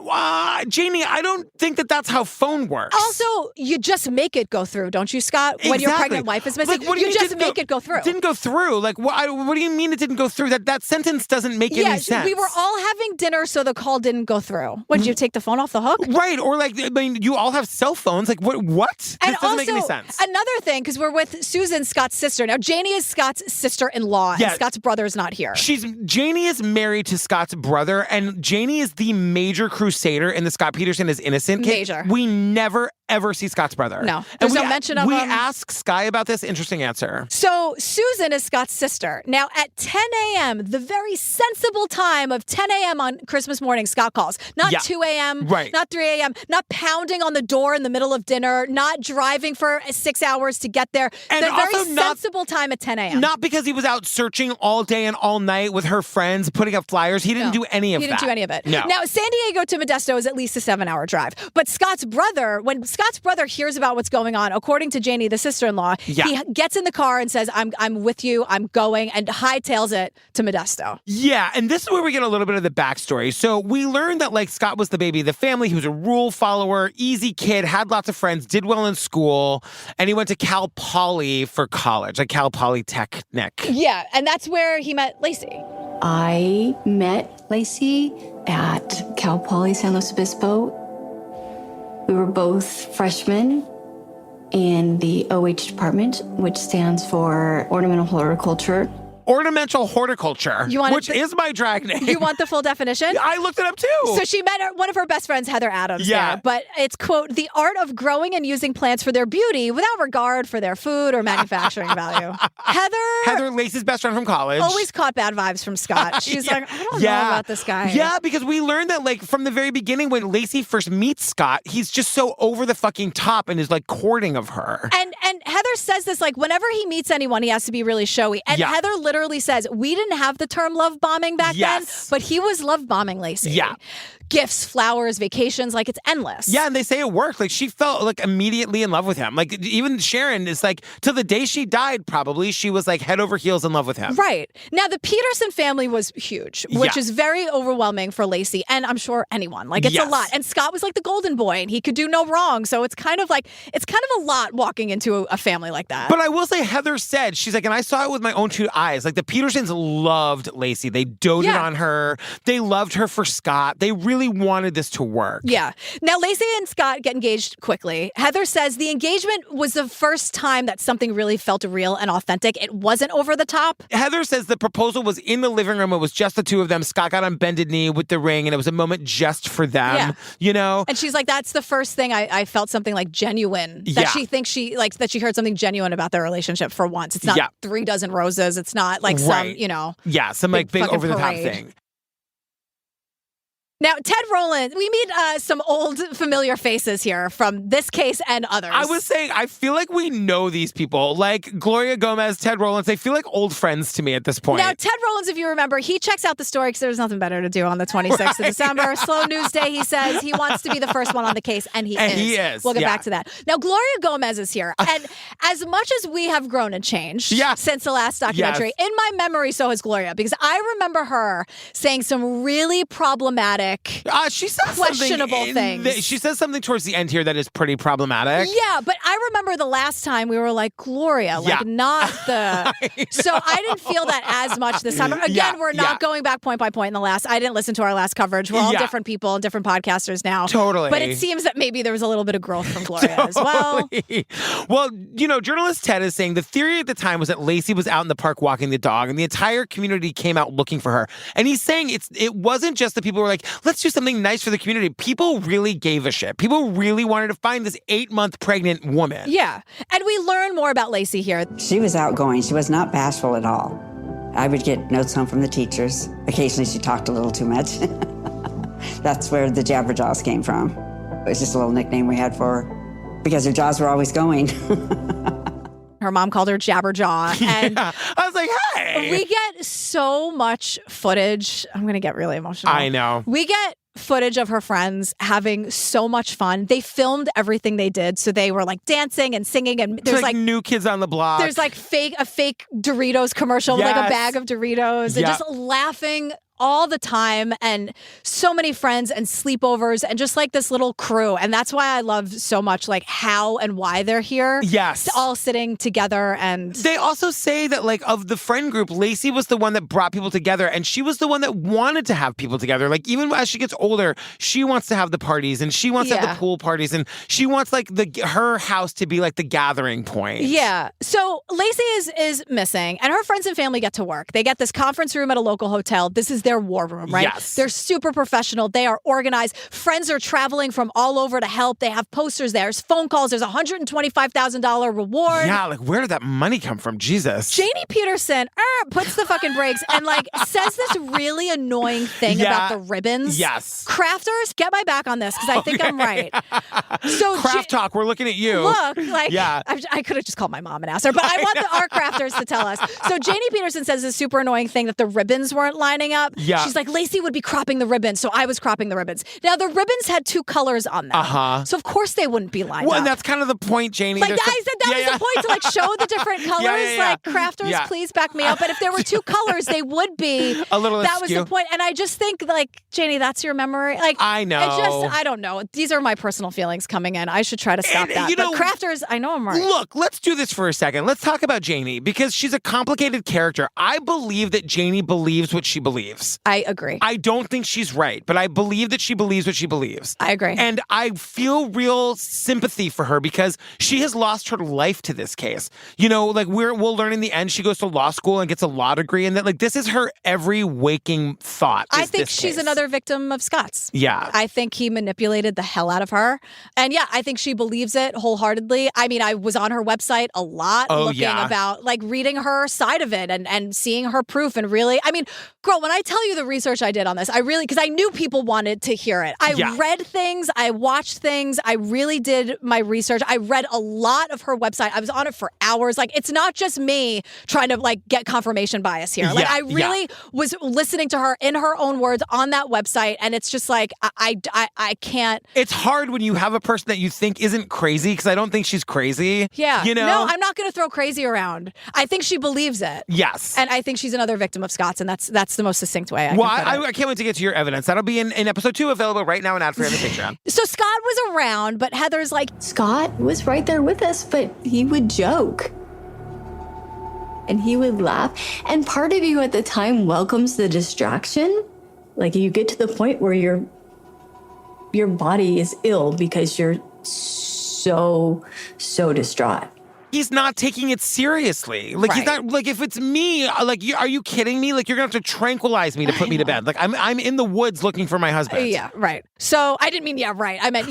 Janie, I don't think that that's how phone works. Also, you just make it go through, don't you, Scott? When your pregnant wife is missing, what do you just make it go through. Didn't go through. Like, what do you mean it didn't go through? That sentence doesn't make any sense. We were all having dinner, so the call didn't go through. What, did you take the phone off the hook? Right. Or like, I mean, you all have cell phones. Like, what? This doesn't make any sense. Another thing, because we're with Susan, Scott's sister. Now, Janie is Scott's sister-in-law, and Scott's brother is not here. Janie is married to Scott's brother, and Janie is the major crusader in the Scott Peterson is innocent case. Major. We never, ever see Scott's brother. No. There's no mention of him. We ask Sky about this. Interesting answer. So Susan is Scott's sister. Now, at 10 a.m., the very sensible time of 10 a.m. on Christmas morning, Scott calls. Not 2 a.m., not 3 a.m., not pounding on the door in the middle of dinner, not driving for 6 hours to get there. And the also very sensible time at 10 a.m. Not because he was out searching all day and all night with her friends, putting up flyers. He didn't do any of that. He didn't do any of it. No. Now, San Diego to Modesto is at least a 7-hour drive. But when Scott's brother hears about what's going on, according to Janie, the sister-in-law, he gets in the car and says, I'm with you, I'm going, and hightails it to Modesto. Yeah, and this is where we get a little bit of the backstory. So we learned that, like, Scott was the baby of the family. He was a rule follower, easy kid, had lots of friends, did well in school, and he went to Cal Poly for college, like Cal Polytechnic. Yeah, and that's where he met Laci. I met Laci at Cal Poly San Luis Obispo. We were both freshmen in the OH department, which stands for Ornamental Horticulture. Ornamental horticulture, which is my drag name. You want the full definition? I looked it up too. So she met one of her best friends, Heather Adams. Yeah. There, but it's, quote, the art of growing and using plants for their beauty without regard for their food or manufacturing value. Heather, Laci's best friend from college. Always caught bad vibes from Scott. She's like, I don't know about this guy. Yeah, because we learned that, like, from the very beginning when Laci first meets Scott, he's just so over the fucking top and is like courting of her. And Heather says this, like, whenever he meets anyone, he has to be really showy. And Heather literally says, we didn't have the term love bombing back then, but he was love bombing Laci. Yeah. Gifts, flowers, vacations, like, it's endless. Yeah, and they say it worked. Like, she felt, like, immediately in love with him. Like, even Sharon is, like, till the day she died, probably, she was, like, head over heels in love with him. Right. Now, the Peterson family was huge, which is very overwhelming for Laci, and I'm sure anyone. Like, it's a lot. And Scott was, like, the golden boy, and he could do no wrong. So it's kind of a lot walking into a family like that. But I will say, Heather said, she's like, and I saw it with my own 2 eyes, like, the Petersons loved Laci. They doted on her. They loved her for Scott. They really wanted this to work. Yeah. Now, Laci and Scott get engaged quickly. Heather says the engagement was the first time that something really felt real and authentic. It wasn't over the top. Heather says the proposal was in the living room. It was just the two of them. Scott got on bended knee with the ring, and it was a moment just for them, you know? And she's like, that's the first thing I felt something like genuine. That she thinks that she heard something genuine about their relationship for once. It's not 3 dozen roses. It's not like some, you know. Yeah, some like big over the top thing. Now, Ted Rowland, we meet some old familiar faces here from this case and others. I was saying, I feel like we know these people. Like Gloria Gomez, Ted Rowlands, they feel like old friends to me at this point. Now, Ted Rowlands, if you remember, he checks out the story because there's nothing better to do on the 26th of December. Slow news day, he says. He wants to be the first one on the case, and he is. We'll get back to that. Now, Gloria Gomez is here. And as much as we have grown and changed since the last documentary, in my memory, so has Gloria, because I remember her saying some really problematic, she says questionable things. She says something towards the end here that is pretty problematic. Yeah, but I remember the last time we were like, Gloria, like not the... So I didn't feel that as much this time. Again, we're not going back point by point in the last... I didn't listen to our last coverage. We're all different people and different podcasters now. Totally. But it seems that maybe there was a little bit of growth from Gloria as well. Well, you know, journalist Ted is saying the theory at the time was that Laci was out in the park walking the dog and the entire community came out looking for her. And he's saying it wasn't just that people were like, let's do something nice for the community. People really gave a shit. People really wanted to find this 8-month pregnant woman. Yeah. And we learn more about Laci here. She was outgoing. She was not bashful at all. I would get notes home from the teachers. Occasionally she talked a little too much. That's where the Jabberjaws came from. It was just a little nickname we had for her because her jaws were always going. Her mom called her Jabberjaw. And I was like, hey. We get so much footage. I'm going to get really emotional. I know. We get footage of her friends having so much fun. They filmed everything they did. So they were like dancing and singing. And there's like New Kids on the Block. There's like a fake Doritos commercial with like a bag of Doritos. And just laughing all the time and so many friends and sleepovers and just like this little crew. And that's why I love so much like how and why they're here. Yes. All sitting together. And they also say that like of the friend group, Laci was the one that brought people together, and she was the one that wanted to have people together. Like even as she gets older, she wants to have the parties and she wants to have the pool parties and she wants like her house to be like the gathering point. Yeah. So Laci is missing and her friends and family get to work. They get this conference room at a local hotel. This is their war room, right? Yes. They're super professional. They are organized. Friends are traveling from all over to help. They have posters. There's phone calls. There's $125,000 reward. Yeah, like where did that money come from? Jesus. Janie Peterson puts the fucking brakes and like says this really annoying thing about the ribbons. Yes. Crafters, get my back on this because I think I'm right. So Craft Talk, we're looking at you. Look, like I could have just called my mom and asked her, but I want the art crafters to tell us. So Janie Peterson says this super annoying thing that the ribbons weren't lining up. Yeah. She's like, Laci would be cropping the ribbons, so I was cropping the ribbons. Now the ribbons had 2 colors on them. So of course they wouldn't be lined up. And that's kind of the point, Janie. Like I said that was the point to like show the different colors. Like crafters, please back me up. But if there were 2 colors, they would be a little that askew. Was the point. And I just think like, Janie, that's your memory. Like I know. I don't know. These are my personal feelings coming in. I should try to stop that. You know, but crafters, I know I'm right. Look, let's do this for a second. Let's talk about Janie because she's a complicated character. I believe that Janie believes what she believes. I agree. I don't think she's right, but I believe that she believes what she believes. I agree. And I feel real sympathy for her because she has lost her life to this case. You know, like we'll learn in the end she goes to law school and gets a law degree and that like this is her every waking thought. I think she's another victim of Scott's. Yeah. I think he manipulated the hell out of her. And yeah, I think she believes it wholeheartedly. I mean, I was on her website a lot looking about like reading her side of it and seeing her proof and really, I mean, girl, when I tell you the research I did on this, I really, because I knew people wanted to hear it. I read things, I watched things, I really did my research. I read a lot of her website. I was on it for hours. Like, it's not just me trying to like get confirmation bias here. Like, I really was listening to her in her own words on that website. And it's just like, I can't. It's hard when you have a person that you think isn't crazy because I don't think she's crazy. Yeah. You know? No, I'm not going to throw crazy around. I think she believes it. Yes. And I think she's another victim of Scott's, and that's the most succinct way I can't wait to get to your evidence. That'll be in episode 2, available right now and ad-free on the Patreon. So Scott was around, but Heather's like, Scott was right there with us, but he would joke. And he would laugh. And part of you at the time welcomes the distraction. Like you get to the point where your body is ill because you're so distraught. He's not taking it seriously. Like he's not like if it's me, like are you kidding me? Like you're gonna have to tranquilize me to put me to bed. Like I'm in the woods looking for my husband. Yeah, right. So I didn't mean right. I meant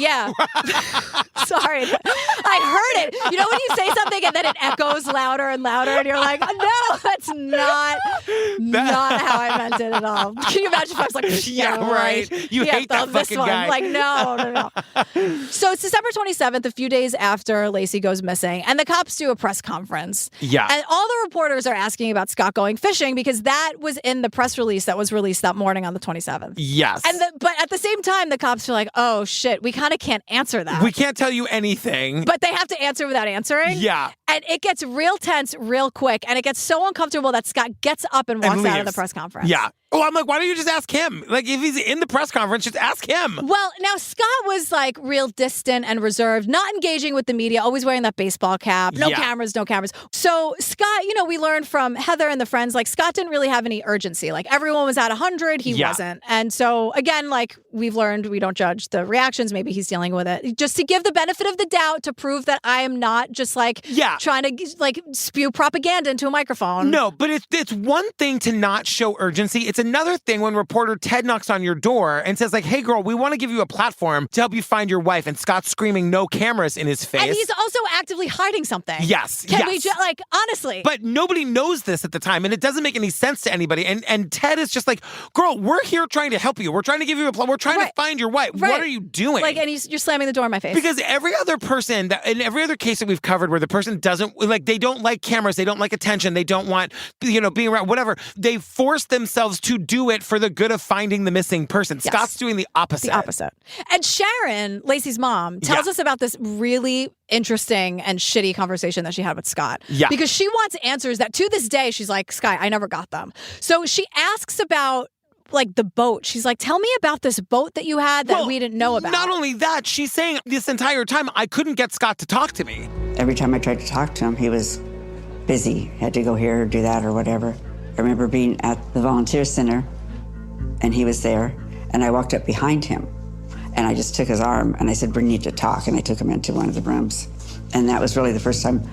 Sorry, I heard it. You know when you say something and then it echoes louder and louder, and you're like, no, that's not how I meant it at all. Can you imagine if I was like, yeah, right. You hate that fucking guy. Like no. So it's December 27th, a few days after Laci goes missing, and the cops do a press conference. Yeah. And all the reporters are asking about Scott going fishing because that was in the press release that was released that morning on the 27th. Yes. But at the same time, the cops are like, oh shit, we kind of can't answer that. We can't tell you anything. But they have to answer without answering. Yeah. And it gets real tense real quick. And it gets so uncomfortable that Scott gets up and walks out of the press conference. Yeah. Oh, I'm like, why don't you just ask him? Like, if he's in the press conference, just ask him. Well, now Scott was like real distant and reserved, not engaging with the media, always wearing that baseball cap. No cameras. So Scott, we learned from Heather and the friends, like Scott didn't really have any urgency. Like everyone was at 100, he wasn't. And so again, like we've learned, we don't judge the reactions. Maybe he's dealing with it. Just to give the benefit of the doubt to prove that I am not just like trying to like spew propaganda into a microphone. No, but it's one thing to not show urgency. It's another thing when reporter Ted knocks on your door and says like, hey girl, we want to give you a platform to help you find your wife, and Scott's screaming no cameras in his face. And he's also actively hiding something. Yes. Can we just like, honestly. But nobody knows this at the time, and it doesn't make any sense to anybody. And Ted is just like, girl, we're here trying to help you. We're trying to give you a plan. We're trying to find your wife. What are you doing? Like, and you're slamming the door in my face. Because every other person, in every other case that we've covered where the person doesn't, like, they don't like cameras, they don't like attention, they don't want, being around, whatever, they force themselves to do it for the good of finding the missing person. Yes. Scott's doing the opposite. And Sharon, Laci's mom, tells us about this really interesting and shitty conversation that she had with Scott. Yeah. Because she wants answers that to this day, she's like, Sky, I never got them. So she asks about like the boat. She's like, tell me about this boat that you had that we didn't know about. Not only that, she's saying this entire time, I couldn't get Scott to talk to me. Every time I tried to talk to him, he was busy, had to go here or do that or whatever. I remember being at the volunteer center, and he was there, and I walked up behind him, and I just took his arm, and I said, we need to talk, and I took him into one of the rooms. And that was really the first time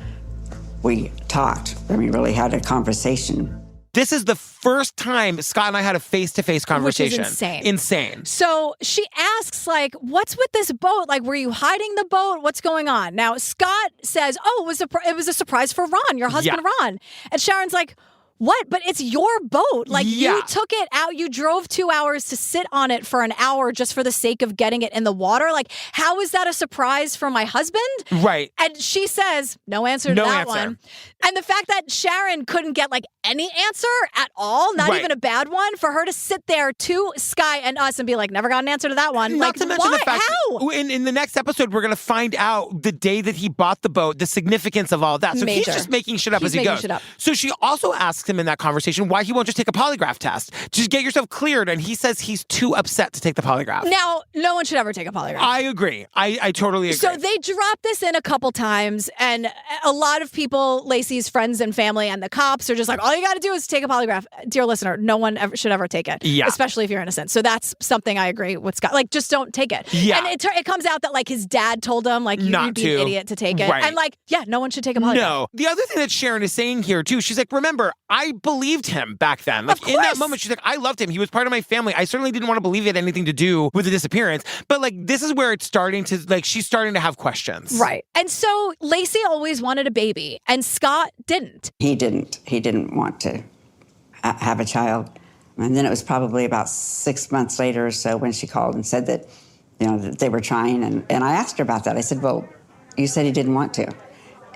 we talked. I mean, really had a conversation. This is the first time Scott and I had a face-to-face conversation. Which is insane. Insane. So she asks, like, what's with this boat? Like, were you hiding the boat? What's going on? Now, Scott says, it was a surprise for Ron, your husband, Ron. And Sharon's like, what? But it's your boat. Like, you took it out. You drove 2 hours to sit on it for an hour just for the sake of getting it in the water. Like, how is that a surprise for my husband? Right. And she says, no answer to that one. And the fact that Sharon couldn't get, like, any answer at all, not even a bad one, for her to sit there to Sky and us and be like, never got an answer to that one. Not like, to mention why? the fact How? In the next episode, we're going to find out the day that he bought the boat, the significance of all of that. So he's just making shit up as he goes. So she also asks him in that conversation why he won't just take a polygraph test. Just get yourself cleared. And he says he's too upset to take the polygraph. Now, no one should ever take a polygraph. I agree. I totally agree. So they dropped this in a couple times, and a lot of people, Laci's friends and family and the cops, are just like, all you got to do is take a polygraph. Dear listener, no one should ever take it, especially if you're innocent. So that's something I agree with Scott. Like, just don't take it. Yeah. And it comes out that, like, his dad told him, like, you'd be an idiot to take it. Right. And, like, no one should take a polygraph. No. The other thing that Sharon is saying here, too, she's like, remember, I believed him back then. Like, in that moment, she's like, I loved him. He was part of my family. I certainly didn't want to believe it had anything to do with the disappearance. But, like, this is where it's starting to, like, she's starting to have questions. Right. And so Laci always wanted a baby, and Scott didn't. He didn't want to have a child. And then it was probably about 6 months later or so when she called and said that, that they were trying. And I asked her about that. I said, well, you said he didn't want to.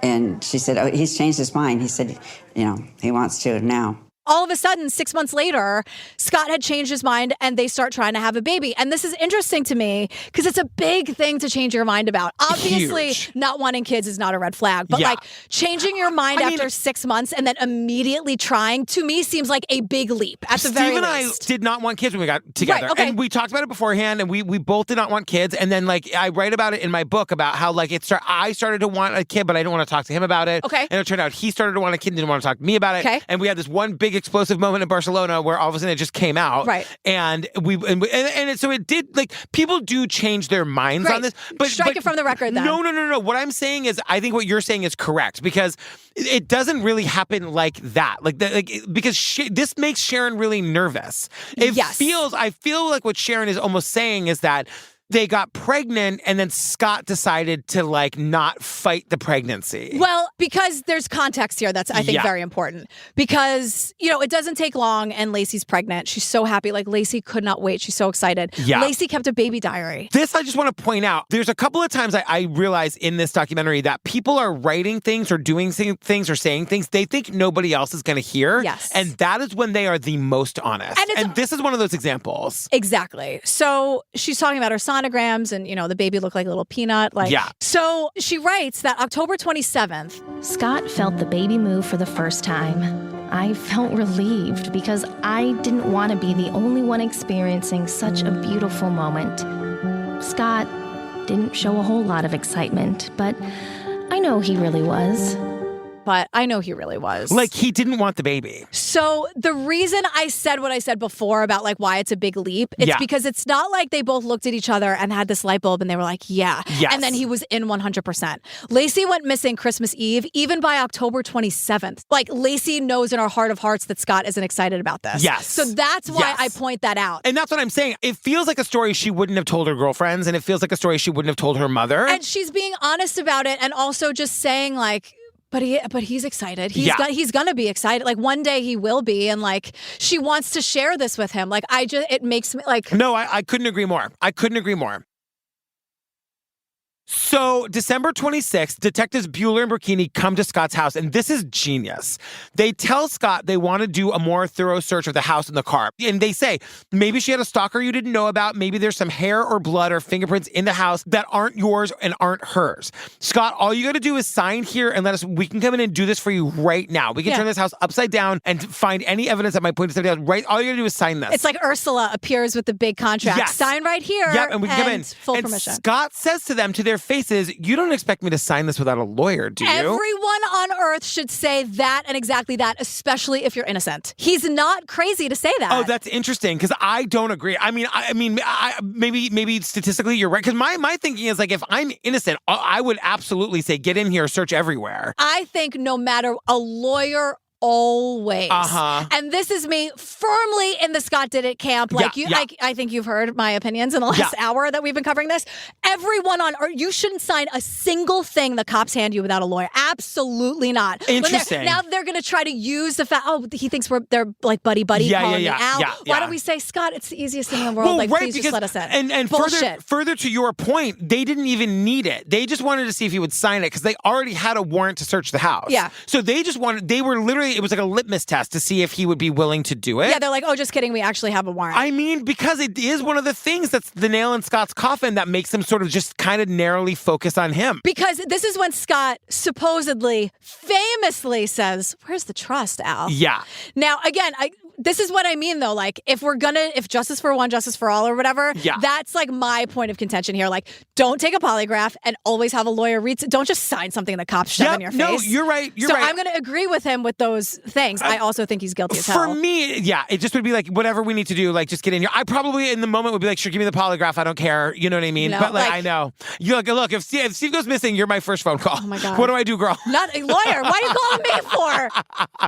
And she said, oh, he's changed his mind. He said, he wants to now. All of a sudden, 6 months later, Scott had changed his mind and they start trying to have a baby. And this is interesting to me because it's a big thing to change your mind about. Obviously, not wanting kids is not a red flag, but like changing your mind after 6 months and then immediately trying, to me, seems like a big leap at the very least. Steve and I did not want kids when we got together. Right, and we talked about it beforehand, and we both did not want kids. And then, like, I write about it in my book about how, like, I started to want a kid, but I didn't want to talk to him about it. Okay. And it turned out he started to want a kid and didn't want to talk to me about it. Okay. And we had this one big explosive moment in Barcelona where all of a sudden it just came out. Right. And so it did, like, people do change their minds on this. But strike it from the record then. No. What I'm saying is, I think what you're saying is correct, because it doesn't really happen like that. Because this makes Sharon really nervous. I feel like what Sharon is almost saying is that they got pregnant and then Scott decided to, like, not fight the pregnancy. Well, because there's context here that's, I think, very important. Because, it doesn't take long and Laci's pregnant. She's so happy. Like, Laci could not wait. She's so excited. Yeah. Laci kept a baby diary. This, I just want to point out, there's a couple of times I realize in this documentary that people are writing things or doing things or saying things they think nobody else is going to hear. Yes. And that is when they are the most honest. And this is one of those examples. Exactly. So she's talking about her sonograms and, the baby looked like a little peanut. So she writes that October 27th. Scott felt the baby move for the first time. I felt relieved because I didn't want to be the only one experiencing such a beautiful moment. Scott didn't show a whole lot of excitement, but I know he really was. Like, he didn't want the baby. So the reason I said what I said before about, like, why it's a big leap, it's because it's not like they both looked at each other and had this light bulb and they were like, yeah. Yes. And then he was in 100%. Laci went missing Christmas Eve, even by October 27th. Like, Laci knows in her heart of hearts that Scott isn't excited about this. Yes. So that's why I point that out. And that's what I'm saying. It feels like a story she wouldn't have told her girlfriends, and it feels like a story she wouldn't have told her mother. And she's being honest about it and also just saying, like, But he's excited. He's gonna be excited. Like, one day he will be, and, like, she wants to share this with him. Like, it makes me like. No, I couldn't agree more. So December 26th, Detectives Bueller and Burkini come to Scott's house, and this is genius. They tell Scott they want to do a more thorough search of the house and the car. And they say, maybe she had a stalker you didn't know about. Maybe there's some hair or blood or fingerprints in the house that aren't yours and aren't hers. Scott, all you got to do is sign here and we can come in and do this for you right now. We can turn this house upside down and find any evidence that might point to something else. Right? All you got to do is sign this. It's like Ursula appears with the big contract. Yes. Sign right here. Yep, and we can come in. Full and permission. Scott says to them, to their faces, you don't expect me to sign this without a lawyer, do you? Everyone on earth should say that and exactly that, especially if you're innocent. He's not crazy to say that. Oh, that's interesting, because I don't agree. I mean, maybe statistically you're right, because my thinking is, like, if I'm innocent, I would absolutely say get in here, search everywhere. I think no matter a lawyer always. And this is me firmly in the Scott did it camp. Like I think you've heard my opinions in the last hour that we've been covering this. Everyone on earth, you shouldn't sign a single thing the cops hand you without a lawyer. Absolutely not. Interesting. Now they're going to try to use the fact, he thinks they're like buddy calling me out. Why don't we say, Scott, it's the easiest thing in the world. Well, please just let us in. And further to your point, they didn't even need it. They just wanted to see if he would sign it because they already had a warrant to search the house. Yeah. So they were literally, it was like a litmus test to see if he would be willing to do it. Yeah, they're like, oh, just kidding. We actually have a warrant. I mean, because it is one of the things that's the nail in Scott's coffin that makes them sort of just kind of narrowly focus on him. Because this is when Scott supposedly, famously says, where's the trust, Al? Yeah. Now, again, this is what I mean, though. Like, if justice for one, justice for all or whatever, that's like my point of contention here. Like, don't take a polygraph and always have a lawyer read it. Don't just sign something the cops shove in your face. No, you're right. So I'm going to agree with him with those things. I also think he's guilty as hell. For me, it just would be like, whatever we need to do, like, just get in here. I probably, in the moment, would be like, sure, give me the polygraph. I don't care. You know what I mean? No, but, I know. You're like, look, if Steve goes missing, you're my first phone call. Oh, my God. What do I do, girl? Not a lawyer. Why are you calling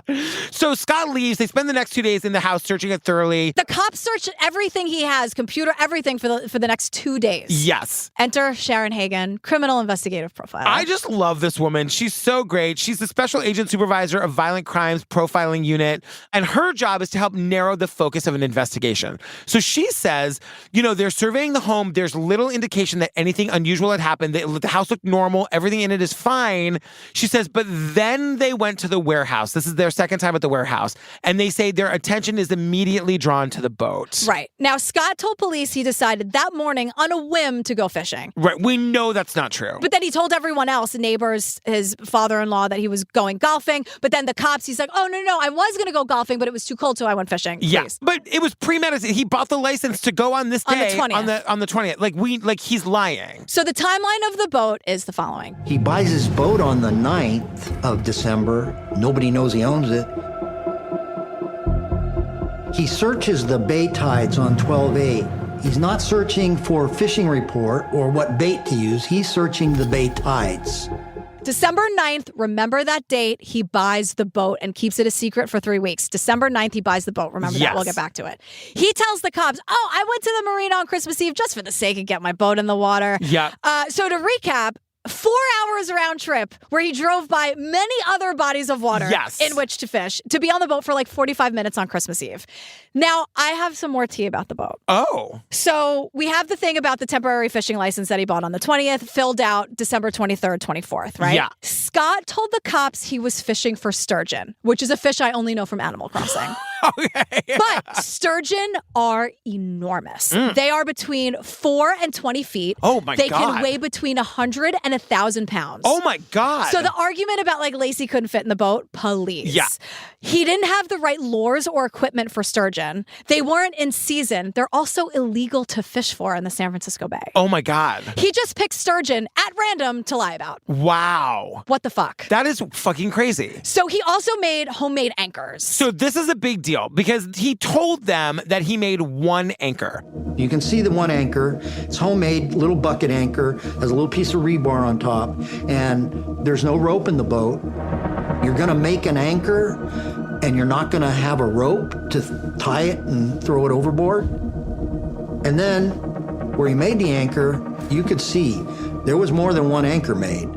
me for? So Scott leaves. They spend the next 2 days in the house searching it thoroughly. The cops search everything he has, computer, everything for the next 2 days. Yes. Enter Sharon Hagan, criminal investigative profiler. I just love this woman. She's so great. She's the special agent supervisor of violent crimes profiling unit, and her job is to help narrow the focus of an investigation. So she says, they're surveying the home. There's little indication that anything unusual had happened. The house looked normal. Everything in it is fine. She says, but then they went to the warehouse. This is their second time at the warehouse. And they say their attention is immediately drawn to the boat. Right. Now, Scott told police he decided that morning on a whim to go fishing. Right. We know that's not true. But then he told everyone else, neighbors, his father-in-law, that he was going golfing. But then the cops, he's like, oh, no, I was going to go golfing, but it was too cold, so I went fishing. Yes. But it was premeditated. He bought the license to go on this day. On the 20th. On the 20th. He's lying. So the timeline of the boat is the following. He buys his boat on the 9th of December. Nobody knows he owns it. He searches the bay tides on 12/8. He's not searching for a fishing report or what bait to use. He's searching the bay tides. December 9th, remember that date, he buys the boat and keeps it a secret for 3 weeks. December 9th, he buys the boat. Remember that? We'll get back to it. He tells the cops, I went to the marina on Christmas Eve just for the sake of getting my boat in the water. Yeah. So to recap, 4 hours round trip where he drove by many other bodies of water in which to fish, to be on the boat for like 45 minutes on Christmas Eve. Now, I have some more tea about the boat. Oh. So we have the thing about the temporary fishing license that he bought on the 20th, filled out December 23rd, 24th, right? Yeah. Scott told the cops he was fishing for sturgeon, which is a fish I only know from Animal Crossing. Okay. But sturgeon are enormous. They are between 4 and 20 feet. Oh, my God. They can weigh between 100 and 1,000 pounds. Oh, my God. So the argument about Laci couldn't fit in the boat, police. Yeah. He didn't have the right lures or equipment for sturgeon. They weren't in season. They're also illegal to fish for in the San Francisco Bay. Oh, my God. He just picked sturgeon at random to lie about. Wow. What the fuck? That is fucking crazy. So he also made homemade anchors. So this is a big deal because he told them that he made one anchor. You can see the one anchor. It's homemade, little bucket anchor, has a little piece of rebar on top, and there's no rope in the boat. You're going to make an anchor, and you're not going to have a rope to tie it and throw it overboard. And then, where he made the anchor, you could see there was more than one anchor made.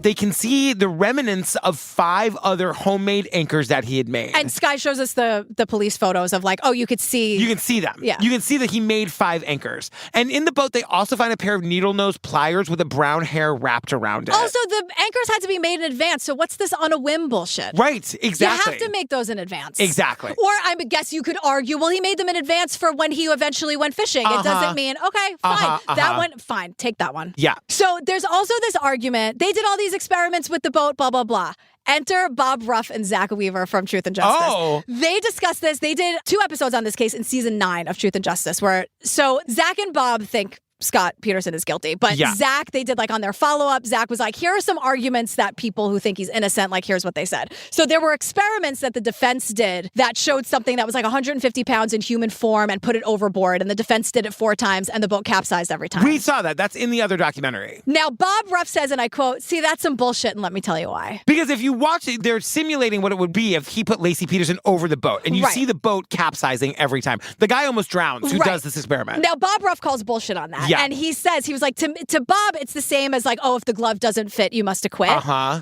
they can see the remnants of 5 other homemade anchors that he had made. And Sky shows us the police photos of like, oh, you could see. You can see them. Yeah. You can see that he made 5 anchors. And in the boat, they also find a pair of needle nose pliers with a brown hair wrapped around it. Also, the anchors had to be made in advance. So what's this on a whim bullshit? Right, exactly. You have to make those in advance. Exactly. Or I guess you could argue, well, he made them in advance for when he eventually went fishing. It doesn't mean, okay, fine. That one, fine. Take that one. Yeah. So there's also this argument. They did all these experiments with the boat, blah, blah, blah. Enter Bob Ruff and Zach Weaver from Truth and Justice. Oh. They discussed this. They did 2 episodes on this case in season 9 of Truth and Justice so Zach and Bob think Scott Peterson is guilty. But Zach, they did like on their follow-up, Zach was like, here are some arguments that people who think he's innocent, like here's what they said. So there were experiments that the defense did that showed something that was like 150 pounds in human form and put it overboard. And the defense did it 4 times and the boat capsized every time. We saw that. That's in the other documentary. Now, Bob Ruff says, and I quote, see, that's some bullshit, and let me tell you why. Because if you watch it, they're simulating what it would be if he put Laci Peterson over the boat. And you see the boat capsizing every time. The guy almost drowns who does this experiment. Now, Bob Ruff calls bullshit on that. Yeah. And he says, he was like, to Bob, it's the same as like, oh, if the glove doesn't fit, you must acquit.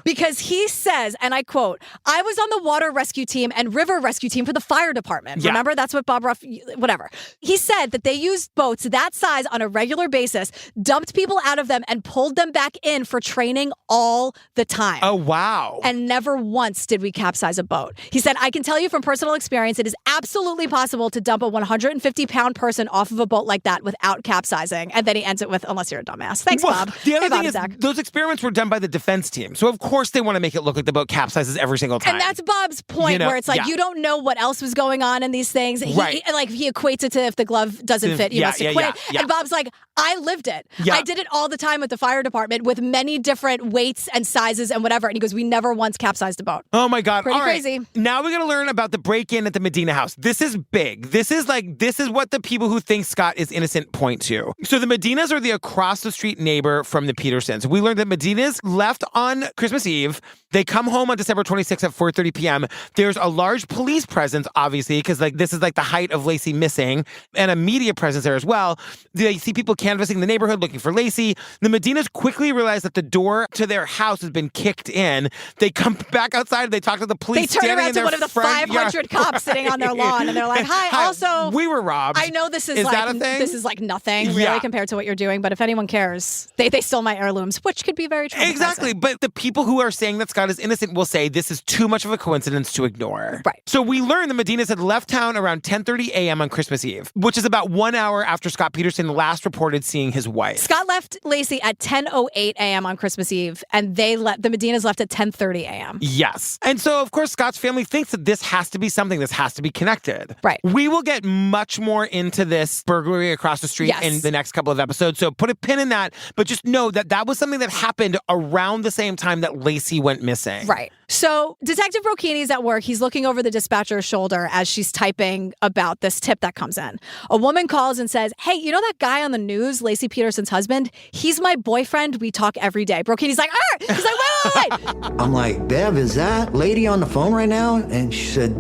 Because he says, and I quote, I was on the water rescue team and river rescue team for the fire department. Yeah. Remember? That's what Bob Ruff, whatever. He said that they used boats that size on a regular basis, dumped people out of them and pulled them back in for training all the time. Oh, wow. And never once did we capsize a boat. He said, I can tell you from personal experience, it is absolutely possible to dump a 150-pound person off of a boat like that without capsizing. And then he ends it with, unless you're a dumbass. Thanks, Bob. The other Hey, Bob thing is, Zach. those experiments were done by the defense team. So, of course, they want to make it look like the boat capsizes every single time. And that's Bob's point, where it's like, you don't know what else was going on in these things. He equates it to if the glove doesn't fit, you must acquit. And Bob's like, I lived it. Yeah. I did it all the time with the fire department with many different weights and sizes and whatever. And he goes, we never once capsized a boat. Oh, my God. Pretty all right. crazy. Now we're going to learn about the break-in at the Medina house. This is big. This is what the people who think Scott is innocent point to. So the Medinas are the across-the-street neighbor from the Petersons. We learned that Medina's left on Christmas Eve. They come home on December 26th at 4:30 p.m. There's a large police presence, obviously, because this is the height of Laci missing, and a media presence there as well. They see people canvassing the neighborhood looking for Laci. The Medinas quickly realize that the door to their house has been kicked in. They come back outside. They talk to the police. They turn around to one of the front 500 cops sitting on their lawn, and they're like, hi, also, we were robbed. I know this is that a thing? This is like nothing really compared to what you're doing, but if anyone cares, they stole my heirlooms, which could be very traumatizing. Exactly, but the people who are saying that Scott is innocent will say this is too much of a coincidence to ignore. Right. So we learned the Medinas had left town around 10:30 a.m. on Christmas Eve, which is about 1 hour after Scott Peterson last reported seeing his wife. Scott left Laci at 10:08 a.m. on Christmas Eve, and the Medinas left at 10:30 a.m. Yes. And so, of course, Scott's family thinks that this has to be something. This has to be connected. Right. We will get much more into this burglary across the street in the next couple of episodes, so put a pin in that, but just know that that was something that happened around the same time that Laci went missing. Right. So Detective Brocchini's at work. He's looking over the dispatcher's shoulder as she's typing about this tip that comes in. A woman calls and says, hey, you know that guy on the news, Laci Peterson's husband? He's my boyfriend. We talk every day. Brocchini's like, he's like, wait. I'm like, Bev, is that lady on the phone right now? And she said,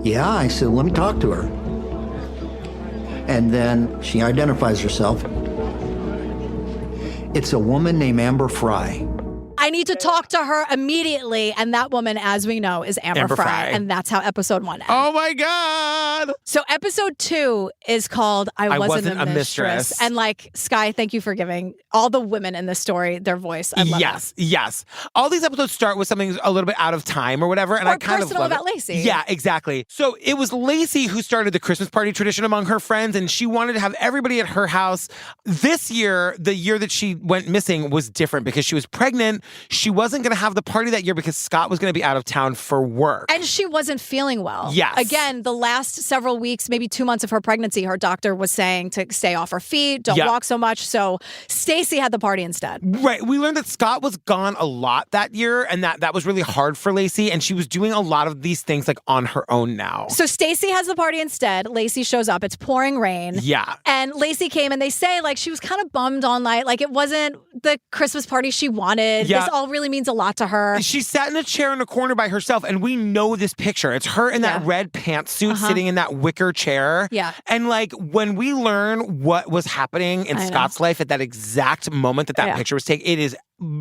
yeah. I said, let me talk to her. And then she identifies herself. It's a woman named Amber Fry. I need to talk to her immediately. And that woman, as we know, is Amber Fry. And that's how episode 1 ends. Oh, my God. So episode 2 is called I Wasn't a Mistress. And Sky, thank you for giving all the women in this story their voice. I love that. Yes. All these episodes start with something a little bit out of time or whatever. And I kind of love about Laci. Yeah, exactly. So it was Laci who started the Christmas party tradition among her friends, and she wanted to have everybody at her house. This year, the year that she went missing, was different because she was pregnant. She wasn't going to have the party that year because Scott was going to be out of town for work. And she wasn't feeling well. Yes. Again, the last several weeks, maybe 2 months of her pregnancy, her doctor was saying to stay off her feet, don't walk so much. So Stacey had the party instead. Right. We learned that Scott was gone a lot that year, and that was really hard for Laci, and she was doing a lot of these things on her own now. So Stacey has the party instead. Laci shows up. It's pouring rain. Yeah. And Laci came, and they say she was kind of bummed all night. It wasn't the Christmas party she wanted. Yeah. This all really means a lot to her. She sat in a chair in a corner by herself, and we know this picture. It's her in that red pantsuit sitting in that wicker chair. Yeah. And when we learn what was happening in Scott's life at that exact moment that picture was taken, it is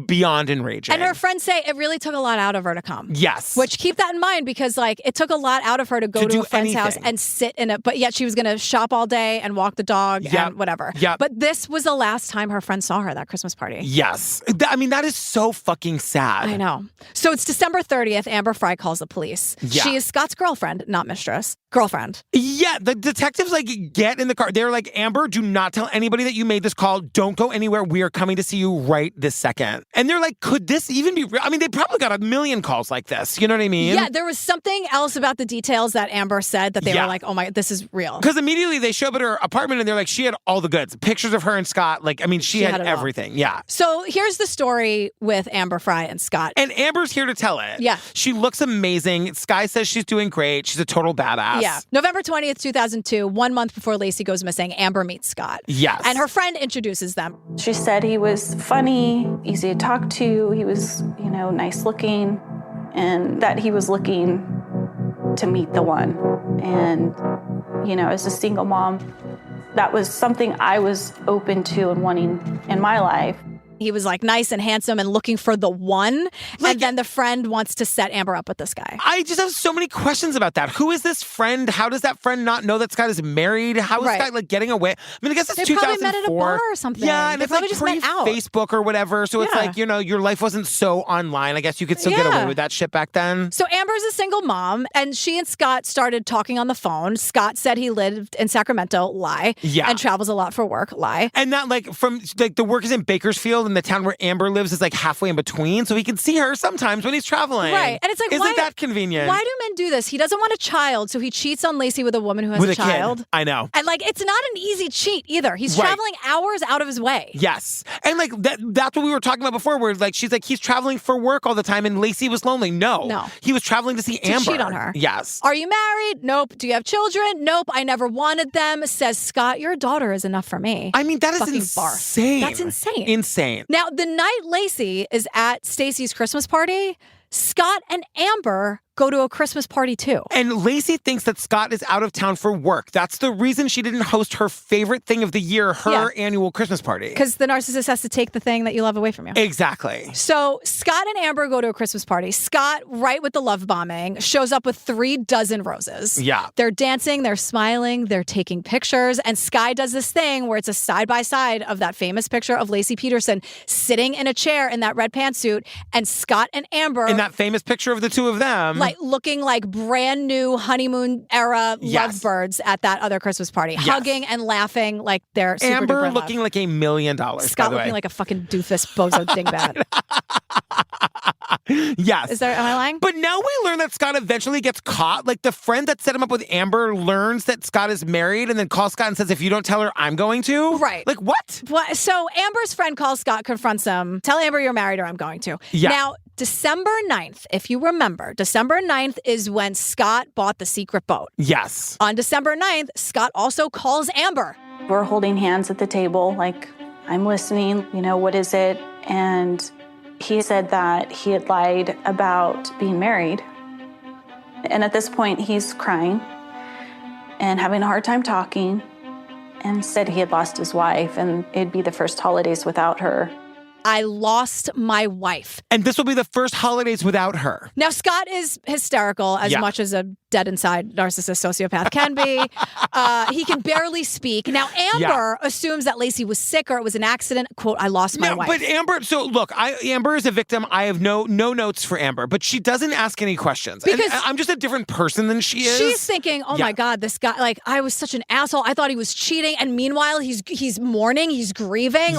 beyond enraging. And her friends say it really took a lot out of her to come. Yes. Which, keep that in mind, because like it took a lot out of her to go to a friend's house and sit in it. But yet she was going to shop all day and walk the dog and whatever. Yep. But this was the last time her friend saw her, that Christmas party. Yes. I mean, that is so fucking sad. I know. So it's December 30th. Amber Fry calls the police. Yeah. She is Scott's girlfriend, not mistress. Girlfriend. Yeah, the detectives like get in the car. They're like, Amber, do not tell anybody that you made this call. Don't go anywhere. We are coming to see you right this second. And they're like, could this even be real? I mean, they probably got a million calls like this. You know what I mean? Yeah, there was something else about the details that Amber said that they were like, oh my, this is real. Because immediately they show up at her apartment and they're like, she had all the goods. Pictures of her and Scott. Like, I mean, she had everything. Yeah. So here's the story with Amber Fry and Scott. And Amber's here to tell it. Yeah. She looks amazing. Skye says she's doing great. She's a total badass. Yeah. November 20th, 2002, 1 month before Laci goes missing, Amber meets Scott. Yes. And her friend introduces them. She said he was funny, easy to talk to, he was, nice looking, and that he was looking to meet the one. And, as a single mom, that was something I was open to and wanting in my life. He was like nice and handsome and looking for the one. And then the friend wants to set Amber up with this guy. I just have so many questions about that. Who is this friend? How does that friend not know that Scott is married? How is Scott like getting away? I mean, I guess it's they 2004. Probably met at a bar or something. Yeah, and they it's like pre-Facebook or whatever. So it's like, your life wasn't so online. I guess you could still get away with that shit back then. So Amber's a single mom, and she and Scott started talking on the phone. Scott said he lived in Sacramento, lie. Yeah. And travels a lot for work, lie. And that from the work is in Bakersfield, and the town where Amber lives is like halfway in between, so he can see her sometimes when he's traveling. Right. And it's like, isn't that convenient? Why do men do this? He doesn't want a child, so he cheats on Laci with a woman who has a child. Kid. I know. And like, it's not an easy cheat either. He's traveling hours out of his way. Yes. And like that's what we were talking about before, where like she's like, he's traveling for work all the time and Laci was lonely. No. He was traveling to see Amber. Cheat on her. Yes. Are you married? Nope. Do you have children? Nope. I never wanted them. Says Scott, your daughter is enough for me. I mean, that is insane. That's insane. Insane. Now, the night Laci is at Stacy's Christmas party, Scott and Amber go to a Christmas party too. And Laci thinks that Scott is out of town for work. That's the reason she didn't host her favorite thing of the year, her annual Christmas party. Because the narcissist has to take the thing that you love away from you. Exactly. So Scott and Amber go to a Christmas party. Scott, right with the love bombing, shows up with 36 roses. Yeah. They're dancing, they're smiling, they're taking pictures. And Skye does this thing where it's a side-by-side of that famous picture of Laci Peterson sitting in a chair in that red pantsuit, and Scott and Amber. In that famous picture of the two of them. Like looking like brand new honeymoon era lovebirds at that other Christmas party, hugging and laughing like they're super Amber looking like $1 million. Scott looking like a fucking doofus bozo dingbat. Yes. Am I lying? But now we learn that Scott eventually gets caught. Like the friend that set him up with Amber learns that Scott is married and then calls Scott and says, if you don't tell her, I'm going to. Right. Like what? So Amber's friend calls Scott, confronts him, tell Amber you're married or I'm going to. Yeah. Now, December 9th, if you remember, December 9th is when Scott bought the secret boat. Yes. On December 9th, Scott also calls Amber. We're holding hands at the table, like, I'm listening, what is it? And he said that he had lied about being married. And at this point, he's crying and having a hard time talking, and said he had lost his wife and it'd be the first holidays without her. I lost my wife. And this will be the first holidays without her. Now, Scott is hysterical as much as a dead inside narcissist sociopath can be. He can barely speak. Now, Amber assumes that Laci was sick or it was an accident. Quote, I lost my wife. But Amber, so look, Amber is a victim. I have no notes for Amber, but she doesn't ask any questions. Because I'm just a different person than she is. She's thinking, oh my God, this guy, like, I was such an asshole. I thought he was cheating. And meanwhile, he's mourning, he's grieving.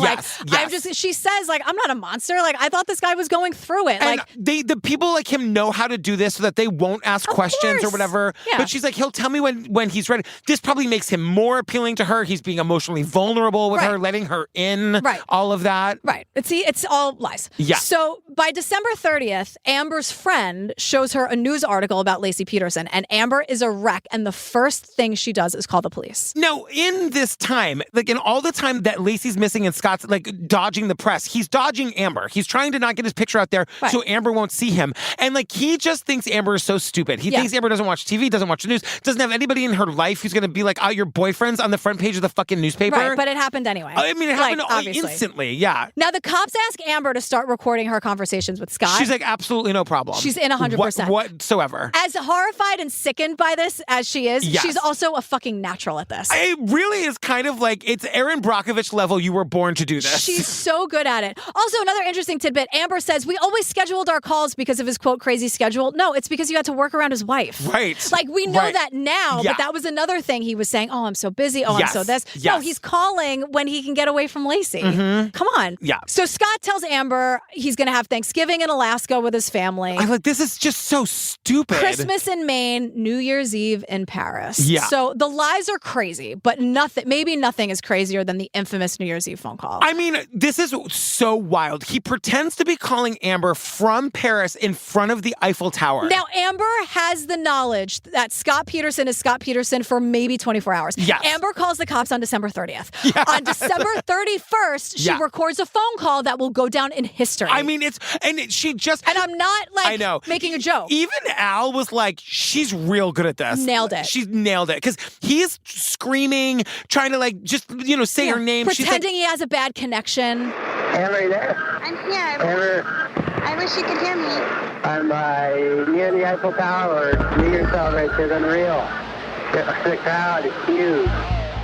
She says, like, I'm not a monster. Like, I thought this guy was going through it. And like the people like him know how to do this so that they won't ask questions or whatever. Yeah. But she's like, he'll tell me when he's ready. This probably makes him more appealing to her. He's being emotionally vulnerable with her, letting her in. Right. All of that. Right. It's all lies. Yeah. So by December 30th, Amber's friend shows her a news article about Laci Peterson, and Amber is a wreck. And the first thing she does is call the police. No, in this time, like in all the time that Laci's missing and Scott's like dodging the press, he's dodging Amber. He's trying to not get his picture out there so Amber won't see him. And like, he just thinks Amber is so stupid. He thinks Amber doesn't watch TV, doesn't watch the news, doesn't have anybody in her life who's going to be like, your boyfriend's on the front page of the fucking newspaper. Right, but it happened anyway. I mean, it happened obviously. instantly, yeah. Now, the cops ask Amber to start recording her conversations with Scott. She's like, absolutely no problem. She's in 100%. Whatsoever. As horrified and sickened by this as she is, she's also a fucking natural at this. It really is kind of like, it's Erin Brockovich level, you were born to do this. She's so good at it. Also, another interesting tidbit, Amber says, we always scheduled our calls because of his, quote, crazy schedule. No, it's because you had to work around his wife. Right. Like, we know that now, but that was another thing he was saying, oh, I'm so busy, I'm so this. No, he's calling when he can get away from Laci. Come on. Yeah. So Scott tells Amber he's going to have Thanksgiving in Alaska with his family. I'm like, this is just so stupid. Christmas in Maine, New Year's Eve in Paris. Yeah. So the lies are crazy, but maybe nothing is crazier than the infamous New Year's Eve phone call. I mean, this is so wild. He pretends to be calling Amber from Paris in front of the Eiffel Tower. Now, Amber has the knowledge that Scott Peterson is Scott Peterson for maybe 24 hours. Yes. Amber calls the cops on December 30th. Yeah. On December 31st, she records a phone call that will go down in history. I mean, and I'm not making a joke. Even Al was like, she's real good at this. Nailed it. She's nailed it. Because he's screaming, trying to say her name. Pretending he has a bad connection. Amber, are you there? I'm here. Amber, I wish you could hear me. I'm near the Eiffel Tower. New Year's celebration, unreal. The crowd is huge.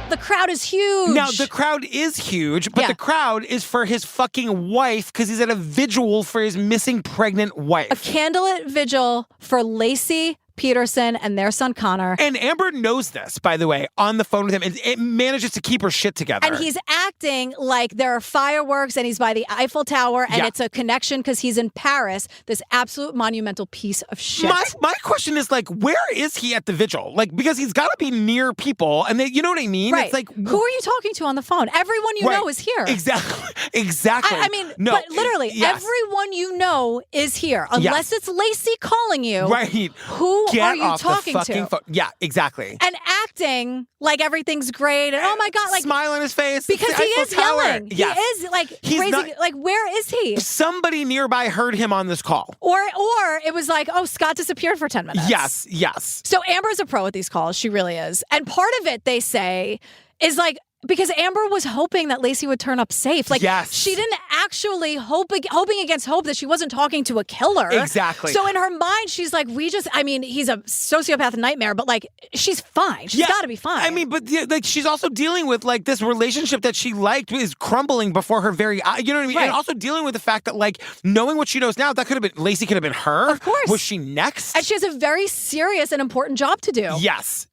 The crowd is huge. Now, the crowd is huge, but the crowd is for his fucking wife because he's at a vigil for his missing pregnant wife. A candlelit vigil for Laci, Peterson, and their son Connor. And Amber knows this, by the way, on the phone with him. It manages to keep her shit together. And he's acting like there are fireworks and he's by the Eiffel Tower and it's a connection because he's in Paris, this absolute monumental piece of shit. My question is, like, where is he at the vigil? Like, because he's got to be near people. And you know what I mean? Right. It's like, who are you talking to on the phone? Everyone you know is here. Exactly. I mean, but literally, everyone you know is here. Unless it's Laci calling you. Right. Who are you talking to? Yeah, exactly. And acting like everything's great and oh my God, like smile on his face because he is yelling. Yes. He is like crazy. Like, where is he? Somebody nearby heard him on this call. Or it was like, oh, Scott disappeared for 10 minutes. Yes. So Amber's a pro at these calls. She really is. And part of it, they say, is like, because Amber was hoping that Laci would turn up safe. Like, she didn't actually hoping against hope that she wasn't talking to a killer. Exactly. So in her mind, she's like, he's a sociopath nightmare, but like, she's fine. She's got to be fine. I mean, but like, she's also dealing with like this relationship that she liked is crumbling before her very eyes. You know what I mean? Right. And also dealing with the fact that like, knowing what she knows now, that could have been, Laci could have been her. Of course. Was she next? And she has a very serious and important job to do. Yes.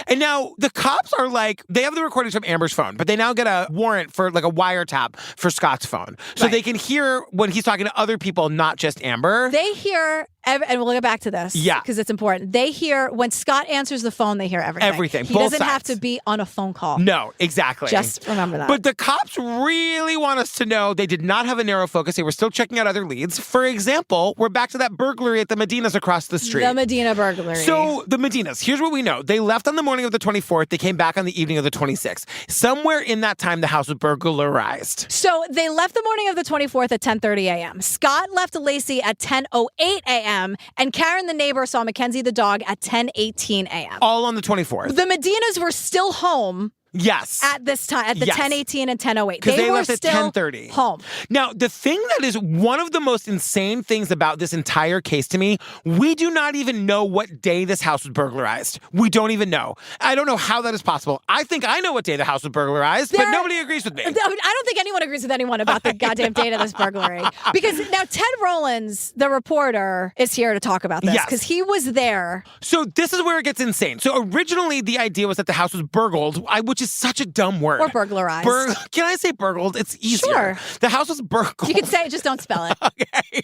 And now the cops are like, they have the recordings from Amber's phone, but they now get a warrant for like a wiretap for Scott's phone. So they can hear when he's talking to other people, not just Amber. They hear, and we'll get back to this. Yeah. Because it's important. They hear, when Scott answers the phone, they hear everything. Everything. He Both doesn't sides. have to be on a phone call. No, exactly. Just remember that. But the cops really want us to know they did not have a narrow focus. They were still checking out other leads. For example, we're back to that burglary at the Medinas across the street. The Medina burglary. So the Medinas, here's what we know. They left on the morning of the 24th. They came back on the evening of the 26th. Somewhere in that time, the house was burglarized. So they left the morning of the 24th at 10:30 a.m. Scott left Laci at 10:08 a.m. and Karen, the neighbor, saw Mackenzie the dog at 10:18 a.m. All on the 24th. The Medinas were still home. Yes. At this time, at the 10:18 and 10:08. Because they were left at still 10:30. home. Now, the thing that is one of the most insane things about this entire case to me, we do not even know what day this house was burglarized. We don't even know. I don't know how that is possible. I think I know what day the house was burglarized, but nobody agrees with me. I don't think anyone agrees with anyone about the goddamn date of this burglary. Because now Ted Rollins, the reporter, is here to talk about this. Because he was there. So this is where it gets insane. So originally the idea was that the house was burgled, which is such a dumb word. Or burglarized. Can I say burgled? It's easier. Sure. The house was burgled. You can say it, just don't spell it. Okay.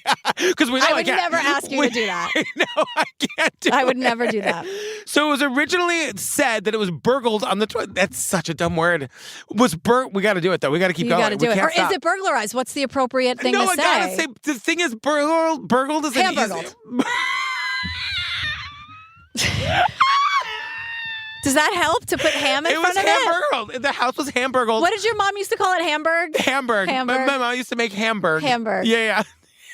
Because we know I would never ask you to do that. No, I can't do I would it. never do that. So it was originally said that it was burgled on the... That's such a dumb word. We got to do it, though. We got to keep going. You got to do it. Or stop. is it burglarized? What's the appropriate thing to say? No, I got to say, the thing is burgled is an easy... Does that help to put ham in front of it? Hamburgled. The house was hamburgled. What did your mom used to call it? Hamburg? Hamburg. My mom used to make Hamburg. Hamburg. Yeah.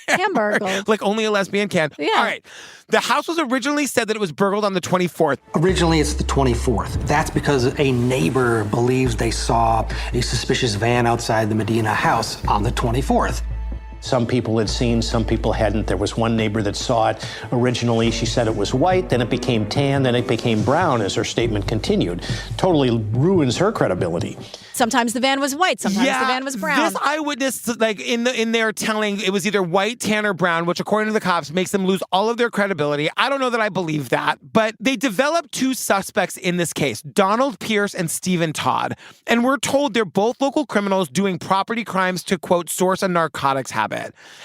Hamburgled. Like only a lesbian can. Yeah. All right. The house was originally said that it was burgled on the 24th. Originally, it's the 24th. That's because a neighbor believes they saw a suspicious van outside the Medina house on the 24th. Some people had seen, some people hadn't. There was one neighbor that saw it. Originally, she said it was white, then it became tan, then it became brown as her statement continued. Totally ruins her credibility. Sometimes the van was white, sometimes the van was brown. This eyewitness, like in there telling it was either white, tan, or brown, which according to the cops makes them lose all of their credibility. I don't know that I believe that, but they developed two suspects in this case, Donald Pierce and Stephen Todd. And we're told they're both local criminals doing property crimes to, quote, source a narcotics habit.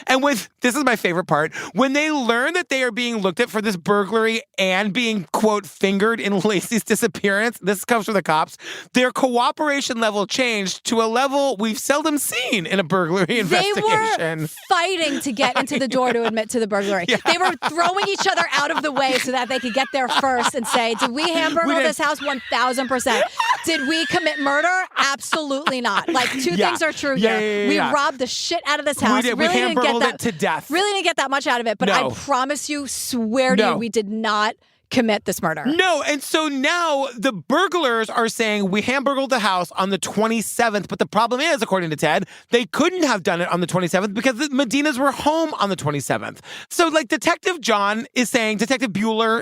And this is my favorite part, when they learn that they are being looked at for this burglary and being, quote, fingered in Laci's disappearance, this comes from the cops, their cooperation level changed to a level we've seldom seen in a burglary investigation. They were fighting to get into the door to admit to the burglary. Yeah. They were throwing each other out of the way so that they could get there first and say, did we hamburgle this house? 1,000%. Did we commit murder? Absolutely not. Like, two things are true here. We robbed the shit out of this house. We hamburgled it to death. Really didn't get that much out of it, but I promise you, swear to you, we did not commit this murder. No, and so now the burglars are saying we hamburgled the house on the 27th, but the problem is, according to Ted, they couldn't have done it on the 27th because the Medinas were home on the 27th. So like Detective Bueller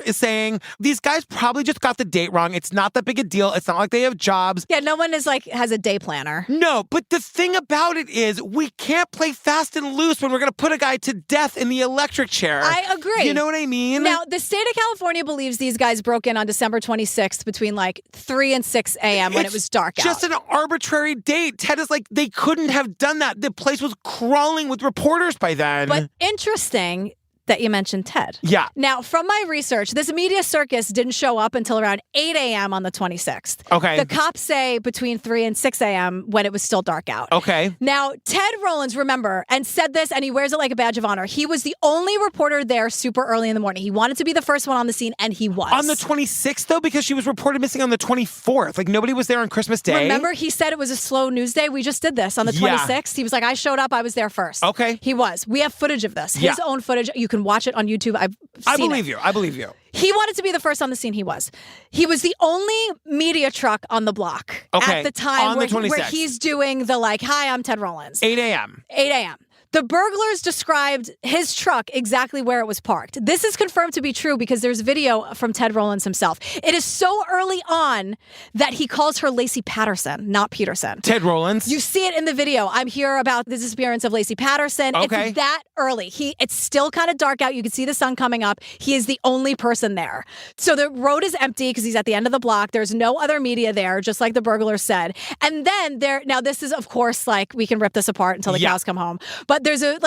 is saying, these guys probably just got the date wrong. It's not that big a deal. It's not like they have jobs. Yeah, no one has a day planner. No, but the thing about it is we can't play fast and loose when we're going to put a guy to death in the electric chair. I agree. You know what I mean? Now, the state of California believes these guys broke in on December 26th between like 3 and 6 a.m. when it was dark out. Just an arbitrary date. Ted is like, they couldn't have done that. The place was crawling with reporters by then. But interesting that you mentioned Ted. Yeah. Now, from my research, this media circus didn't show up until around 8 a.m. on the 26th. Okay. The cops say between 3 and 6 a.m. when it was still dark out. Okay. Now, Ted Rollins, remember, and said this, and he wears it like a badge of honor. He was the only reporter there super early in the morning. He wanted to be the first one on the scene, and he was. On the 26th, though, because she was reported missing on the 24th. Like, nobody was there on Christmas Day. Remember, he said it was a slow news day? We just did this on the 26th. He was like, I showed up, I was there first. Okay. He was. We have footage of this. His own footage. You can watch it on YouTube. I believe you. He wanted to be the first on the scene. He was the only media truck on the block at the time where he's doing the like, hi, I'm Ted Rollins. 8 a.m. 8 a.m. The burglars described his truck exactly where it was parked. This is confirmed to be true because there's video from Ted Rollins himself. It is so early on that he calls her Laci Patterson, not Peterson. Ted Rollins? You see it in the video. I'm here about the disappearance of Laci Patterson. Okay. It's that early. It's still kind of dark out. You can see the sun coming up. He is the only person there. So the road is empty because he's at the end of the block. There's no other media there, just like the burglars said. And then now this is, of course, like we can rip this apart until the cows come home. But there's a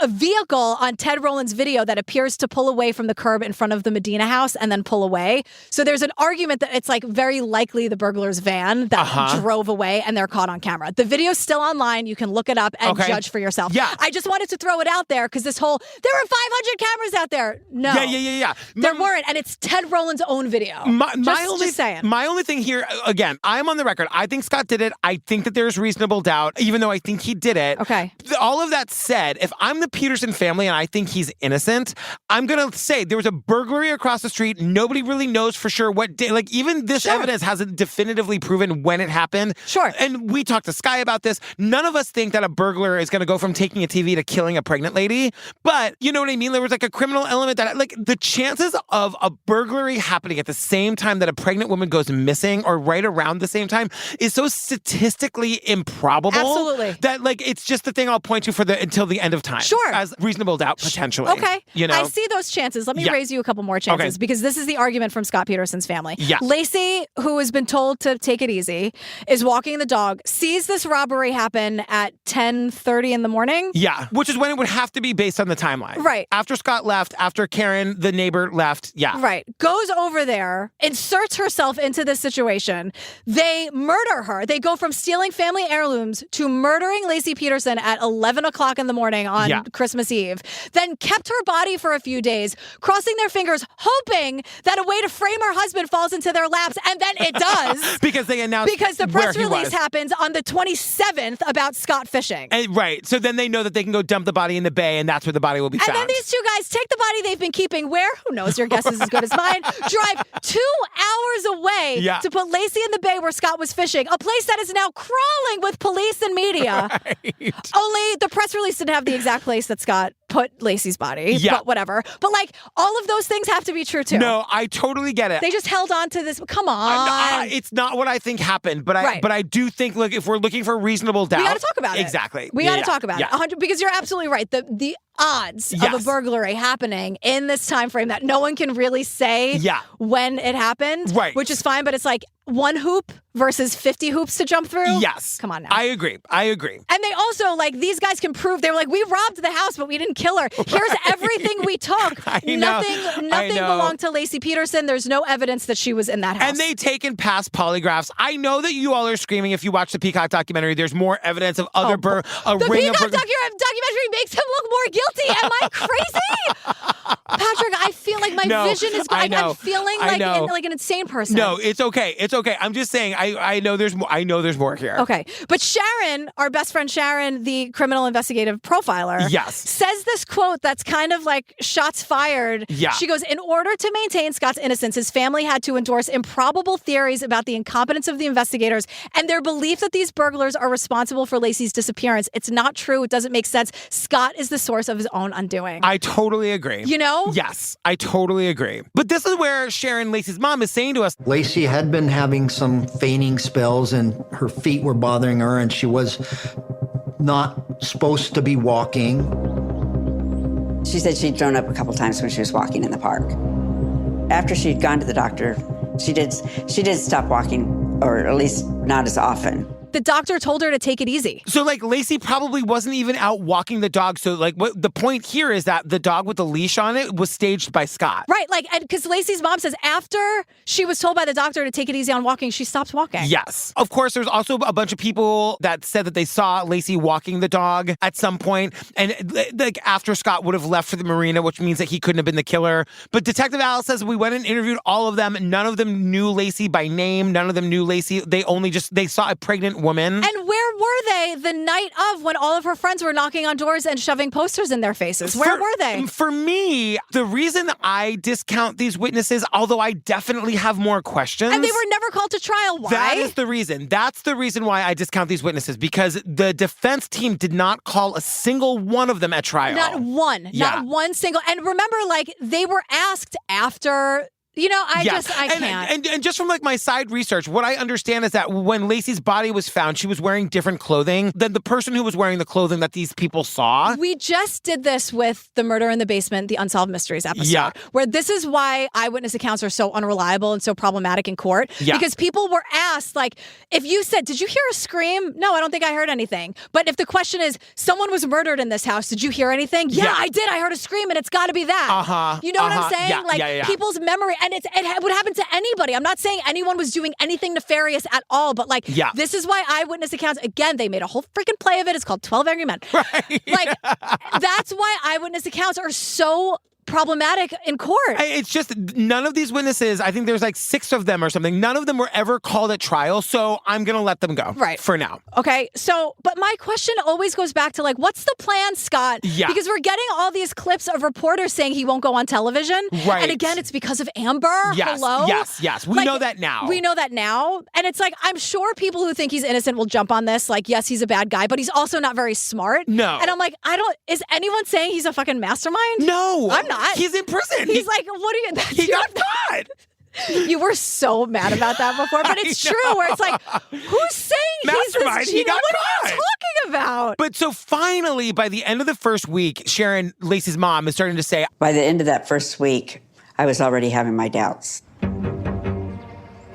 vehicle on Ted Rollins' video that appears to pull away from the curb in front of the Medina house and then pull away. So there's an argument that it's like very likely the burglar's van that drove away and they're caught on camera. The video's still online. You can look it up and judge for yourself. Yeah. I just wanted to throw it out there because there were 500 cameras out there. No. Yeah. There weren't. And it's Ted Rollins' own video. Just saying. My only thing here, again, I'm on the record. I think Scott did it. I think that there's reasonable doubt, even though I think he did it. Okay. All of that said, if I'm the Peterson family and I think he's innocent, I'm going to say there was a burglary across the street. Nobody really knows for sure what day. Like, even this evidence hasn't definitively proven when it happened. Sure. And we talked to Sky about this. None of us think that a burglar is going to go from taking a TV to killing a pregnant lady. But you know what I mean? There was like a criminal element that, like, the chances of a burglary happening at the same time that a pregnant woman goes missing or right around the same time is so statistically improbable. Absolutely. That, like, it's just the thing I'll point to until the end of time. Sure. As reasonable doubt, potentially. Okay. You know? I see those chances. Let me raise you a couple more chances because this is the argument from Scott Peterson's family. Yeah. Laci, who has been told to take it easy, is walking the dog, sees this robbery happen at 10:30 in the morning. Yeah. Which is when it would have to be based on the timeline. Right. After Scott left, after Karen, the neighbor, left. Yeah. Right. Goes over there, inserts herself into this situation. They murder her. They go from stealing family heirlooms to murdering Laci Peterson at 11 o'clock in the morning on Christmas Eve, then kept her body for a few days, crossing their fingers, hoping that a way to frame her husband falls into their laps, and then it does. Because they announced because the press release happens on the 27th about Scott fishing. And, right. So then they know that they can go dump the body in the bay, and that's where the body will be found. And then these two guys take the body they've been keeping where? Who knows? Your guess is as good as mine. Drive 2 hours away to put Laci in the bay where Scott was fishing, a place that is now crawling with police and media. Right. Only the press release didn't have the exact place that Scott put Laci's body. Yeah. But whatever. But like, all of those things have to be true too. No, I totally get it. They just held on to this. Come on. It's not what I think happened, but I do think, look, if we're looking for reasonable doubt, we got to talk about it. Exactly. We got to talk about it. 100, because you're absolutely right. The odds of a burglary happening in this time frame that no one can really say when it happened, which is fine, but it's like 1 hoop versus 50 hoops to jump through. Yes. Come on now. I agree. And they also, like, these guys can prove, they were like, we robbed the house, but we didn't kill her. Here's everything we took. Nothing belonged to Laci Peterson. There's no evidence that she was in that house. And they taken past polygraphs. I know that you all are screaming if you watch the Peacock documentary, there's more evidence of other The Peacock documentary makes him look more guilty. Am I crazy? Patrick, I feel like my vision is going. I'm feeling like an insane person. No, it's okay. It's okay. I'm just saying, I know there's more. I know there's more here. Okay. But Sharon, our best friend Sharon, the criminal investigative profiler, says this quote that's kind of like shots fired. Yeah. She goes, in order to maintain Scott's innocence, his family had to endorse improbable theories about the incompetence of the investigators and their belief that these burglars are responsible for Laci's disappearance. It's not true. It doesn't make sense. Scott is the source of his own undoing. I totally agree. You know? Yes, I totally agree. But this is where Sharon, Laci's mom, is saying to us, Laci had been having some fainting spells and her feet were bothering her and she was not supposed to be walking. She said she'd thrown up a couple times when she was walking in the park. After she'd gone to the doctor, she did stop walking, or at least not as often. The doctor told her to take it easy. So, like, Laci probably wasn't even out walking the dog. So, like, what the point here is that the dog with the leash on it was staged by Scott. Right, like, because Laci's mom says after she was told by the doctor to take it easy on walking, she stopped walking. Yes. Of course, there's also a bunch of people that said that they saw Laci walking the dog at some point, and like after Scott would have left for the marina, which means that he couldn't have been the killer. But Detective Alice says we went and interviewed all of them. None of them knew Laci by name. None of them knew Laci. They saw a pregnant woman. And where were they the night of when all of her friends were knocking on doors and shoving posters in their faces? Where were they? For me, the reason I discount these witnesses, although I definitely have more questions. And they were never called to trial. Why? That is the reason. That's the reason why I discount these witnesses, because the defense team did not call a single one of them at trial. Not one. Yeah. Not one single. And remember, like, they were asked after... You know, I can't. And just from like my side research, what I understand is that when Laci's body was found, she was wearing different clothing than the person who was wearing the clothing that these people saw. We just did this with the Murder in the Basement, the Unsolved Mysteries episode, where this is why eyewitness accounts are so unreliable and so problematic in court. Yeah. Because people were asked, like, if you said, did you hear a scream? No, I don't think I heard anything. But if the question is, someone was murdered in this house, did you hear anything? Yeah, I did. I heard a scream and it's got to be that. Uh-huh. You know what I'm saying? Yeah. People's memory. And it would happen to anybody. I'm not saying anyone was doing anything nefarious at all, but like, this is why eyewitness accounts, again, they made a whole freaking play of it. It's called 12 Angry Men. Right. Like, that's why eyewitness accounts are so problematic in court. It's just none of these witnesses, I think there's like 6 of them or something, none of them were ever called at trial, so I'm going to let them go for now. Okay, so, but my question always goes back to like, what's the plan, Scott? Yeah. Because we're getting all these clips of reporters saying he won't go on television. Right. And again, it's because of Amber. Yes, Hello? yes. We know that now. We know that now. And it's like, I'm sure people who think he's innocent will jump on this. Like, yes, he's a bad guy, but he's also not very smart. No. And I'm like, is anyone saying he's a fucking mastermind? No. I'm not. He's in prison. He's like, what are you? He got caught. You were so mad about that before, but it's true. Where it's like, who's saying mastermind? He's this, he got what caught. What are you talking about? But so finally, by the end of the first week, Sharon, Laci's mom, is starting to say, by the end of that first week, I was already having my doubts. You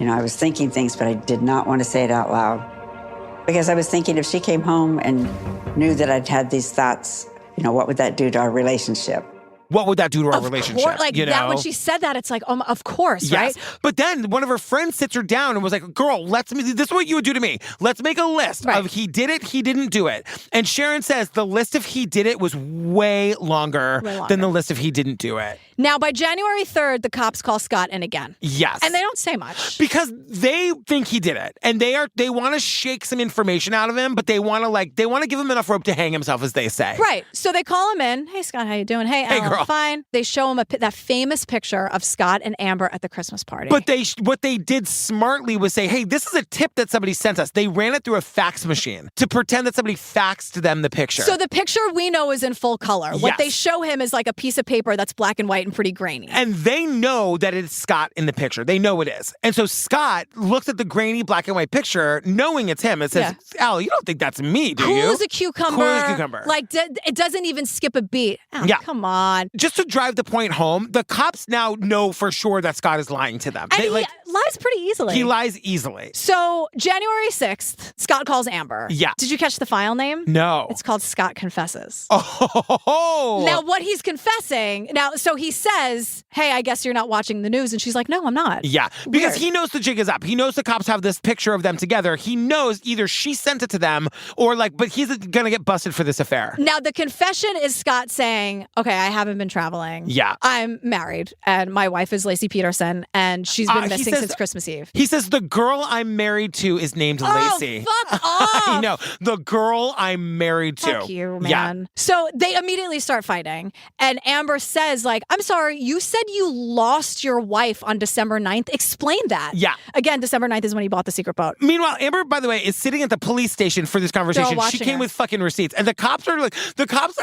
know, I was thinking things, but I did not want to say it out loud. Because I was thinking if she came home and knew that I'd had these thoughts, you know, what would that do to our relationship? what would that do to our relationship? Like that, when she said that, it's like, of course, right? But then one of her friends sits her down and was like, girl, this is what you would do to me. Let's make a list of he did it, he didn't do it. And Sharon says the list of he did it was way longer than the list of he didn't do it. Now, by January 3rd, the cops call Scott in again. Yes. And they don't say much. Because they think he did it. And they want to shake some information out of him, but they want to give him enough rope to hang himself, as they say. Right. So they call him in. Hey, Scott, how you doing? Hey, Alan, girl. Fine. They show him that famous picture of Scott and Amber at the Christmas party. But what they did smartly was say, hey, this is a tip that somebody sent us. They ran it through a fax machine to pretend that somebody faxed them the picture. So the picture we know is in full color. What they show him is like a piece of paper that's black and white and pretty grainy. And they know that it's Scott in the picture. They know it is. And so Scott looks at the grainy black and white picture, knowing it's him, and says, Al, you don't think that's me, do you? Cool as a cucumber. Cool as a cucumber. Like, it doesn't even skip a beat. Al, come on. Just to drive the point home, the cops now know for sure that Scott is lying to them. And he lies pretty easily. He lies easily. So, January 6th, Scott calls Amber. Yeah. Did you catch the file name? No. It's called Scott Confesses. Oh. Now, what he's confessing, so he says, hey, I guess you're not watching the news. And she's like, no, I'm not. Yeah. Because he knows the jig is up. He knows the cops have this picture of them together. He knows either she sent it to them or but he's going to get busted for this affair. Now, the confession is Scott saying, okay, I haven't been traveling. Yeah. I'm married and my wife is Laci Peterson and she's been missing since Christmas Eve. He says, the girl I'm married to is named Laci. Fuck off. I know. The girl I'm married to. Fuck you, man. Yeah. So they immediately start fighting and Amber says, I'm sorry, you said you lost your wife on December 9th. Explain that. Yeah. Again, December 9th is when he bought the secret boat. Meanwhile, Amber, by the way, is sitting at the police station for this conversation. She came with fucking receipts. And the cops,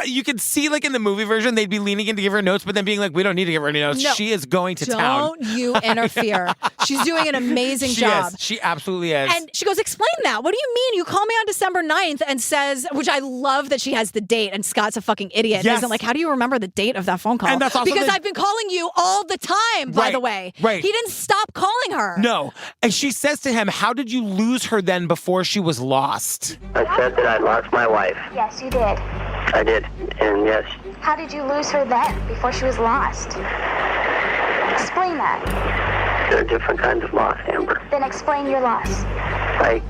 you could see in the movie version, they'd be leaning in to give her notes, but then being like, we don't need to give her any notes. No, she is going to town. Don't you interfere. She's doing an amazing job. She absolutely is. And she goes, explain that. What do you mean? You call me on December 9th and says, which I love that she has the date and Scott's a fucking idiot. Yes. Isn't how do you remember the date of that phone call? And that's also because I've been calling you all the time, by the way. Right. He didn't stop calling her. No. And she says to him, how did you lose her then before she was lost? I said that I lost my wife. Yes, you did. I did, and yes. How did you lose her then, before she was lost? Explain that. There are different kinds of loss, Amber. Then explain your loss. I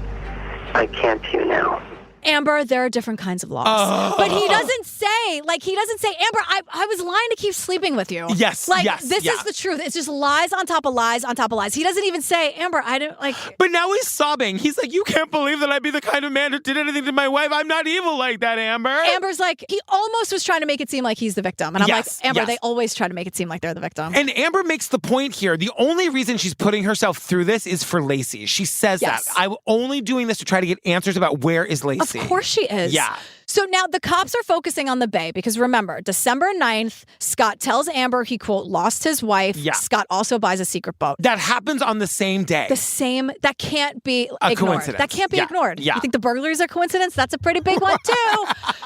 can't to you now. Amber, there are different kinds of loss. But he doesn't say, Amber, I was lying to keep sleeping with you. Yes, this is the truth. It's just lies on top of lies on top of lies. He doesn't even say, Amber, I didn't But now he's sobbing. He's like, you can't believe that I'd be the kind of man who did anything to my wife. I'm not evil like that, Amber. Amber's he almost was trying to make it seem like he's the victim. And I'm Amber, they always try to make it seem like they're the victim. And Amber makes the point here. The only reason she's putting herself through this is for Laci. She says that. I'm only doing this to try to get answers about where is Laci. Of course she is. Yeah. So now the cops are focusing on the Bay because remember, December 9th, Scott tells Amber he, quote, lost his wife. Yeah. Scott also buys a secret boat. That happens on the same day. That can't be a ignored. Coincidence. That can't be ignored. Yeah. You think the burglaries are coincidence? That's a pretty big one too.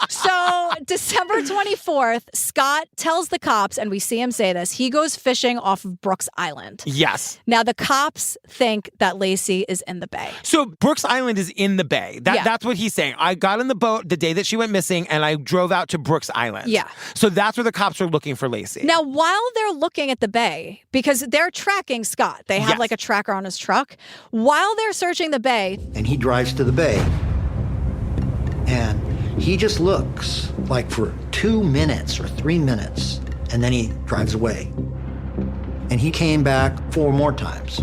So December 24th, Scott tells the cops, and we see him say this, he goes fishing off of Brooks Island. Yes. Now the cops think that Laci is in the Bay. So Brooks Island is in the Bay. That's what he's saying. I got in the boat the day that she went missing and I drove out to Brooks Island. Yeah. So that's where the cops are looking for Laci. Now, while they're looking at the Bay, because they're tracking Scott, they have a tracker on his truck. While they're searching the Bay. And he drives to the Bay. And he just looks for 2 minutes or 3 minutes. And then he drives away. And he came back 4 more times.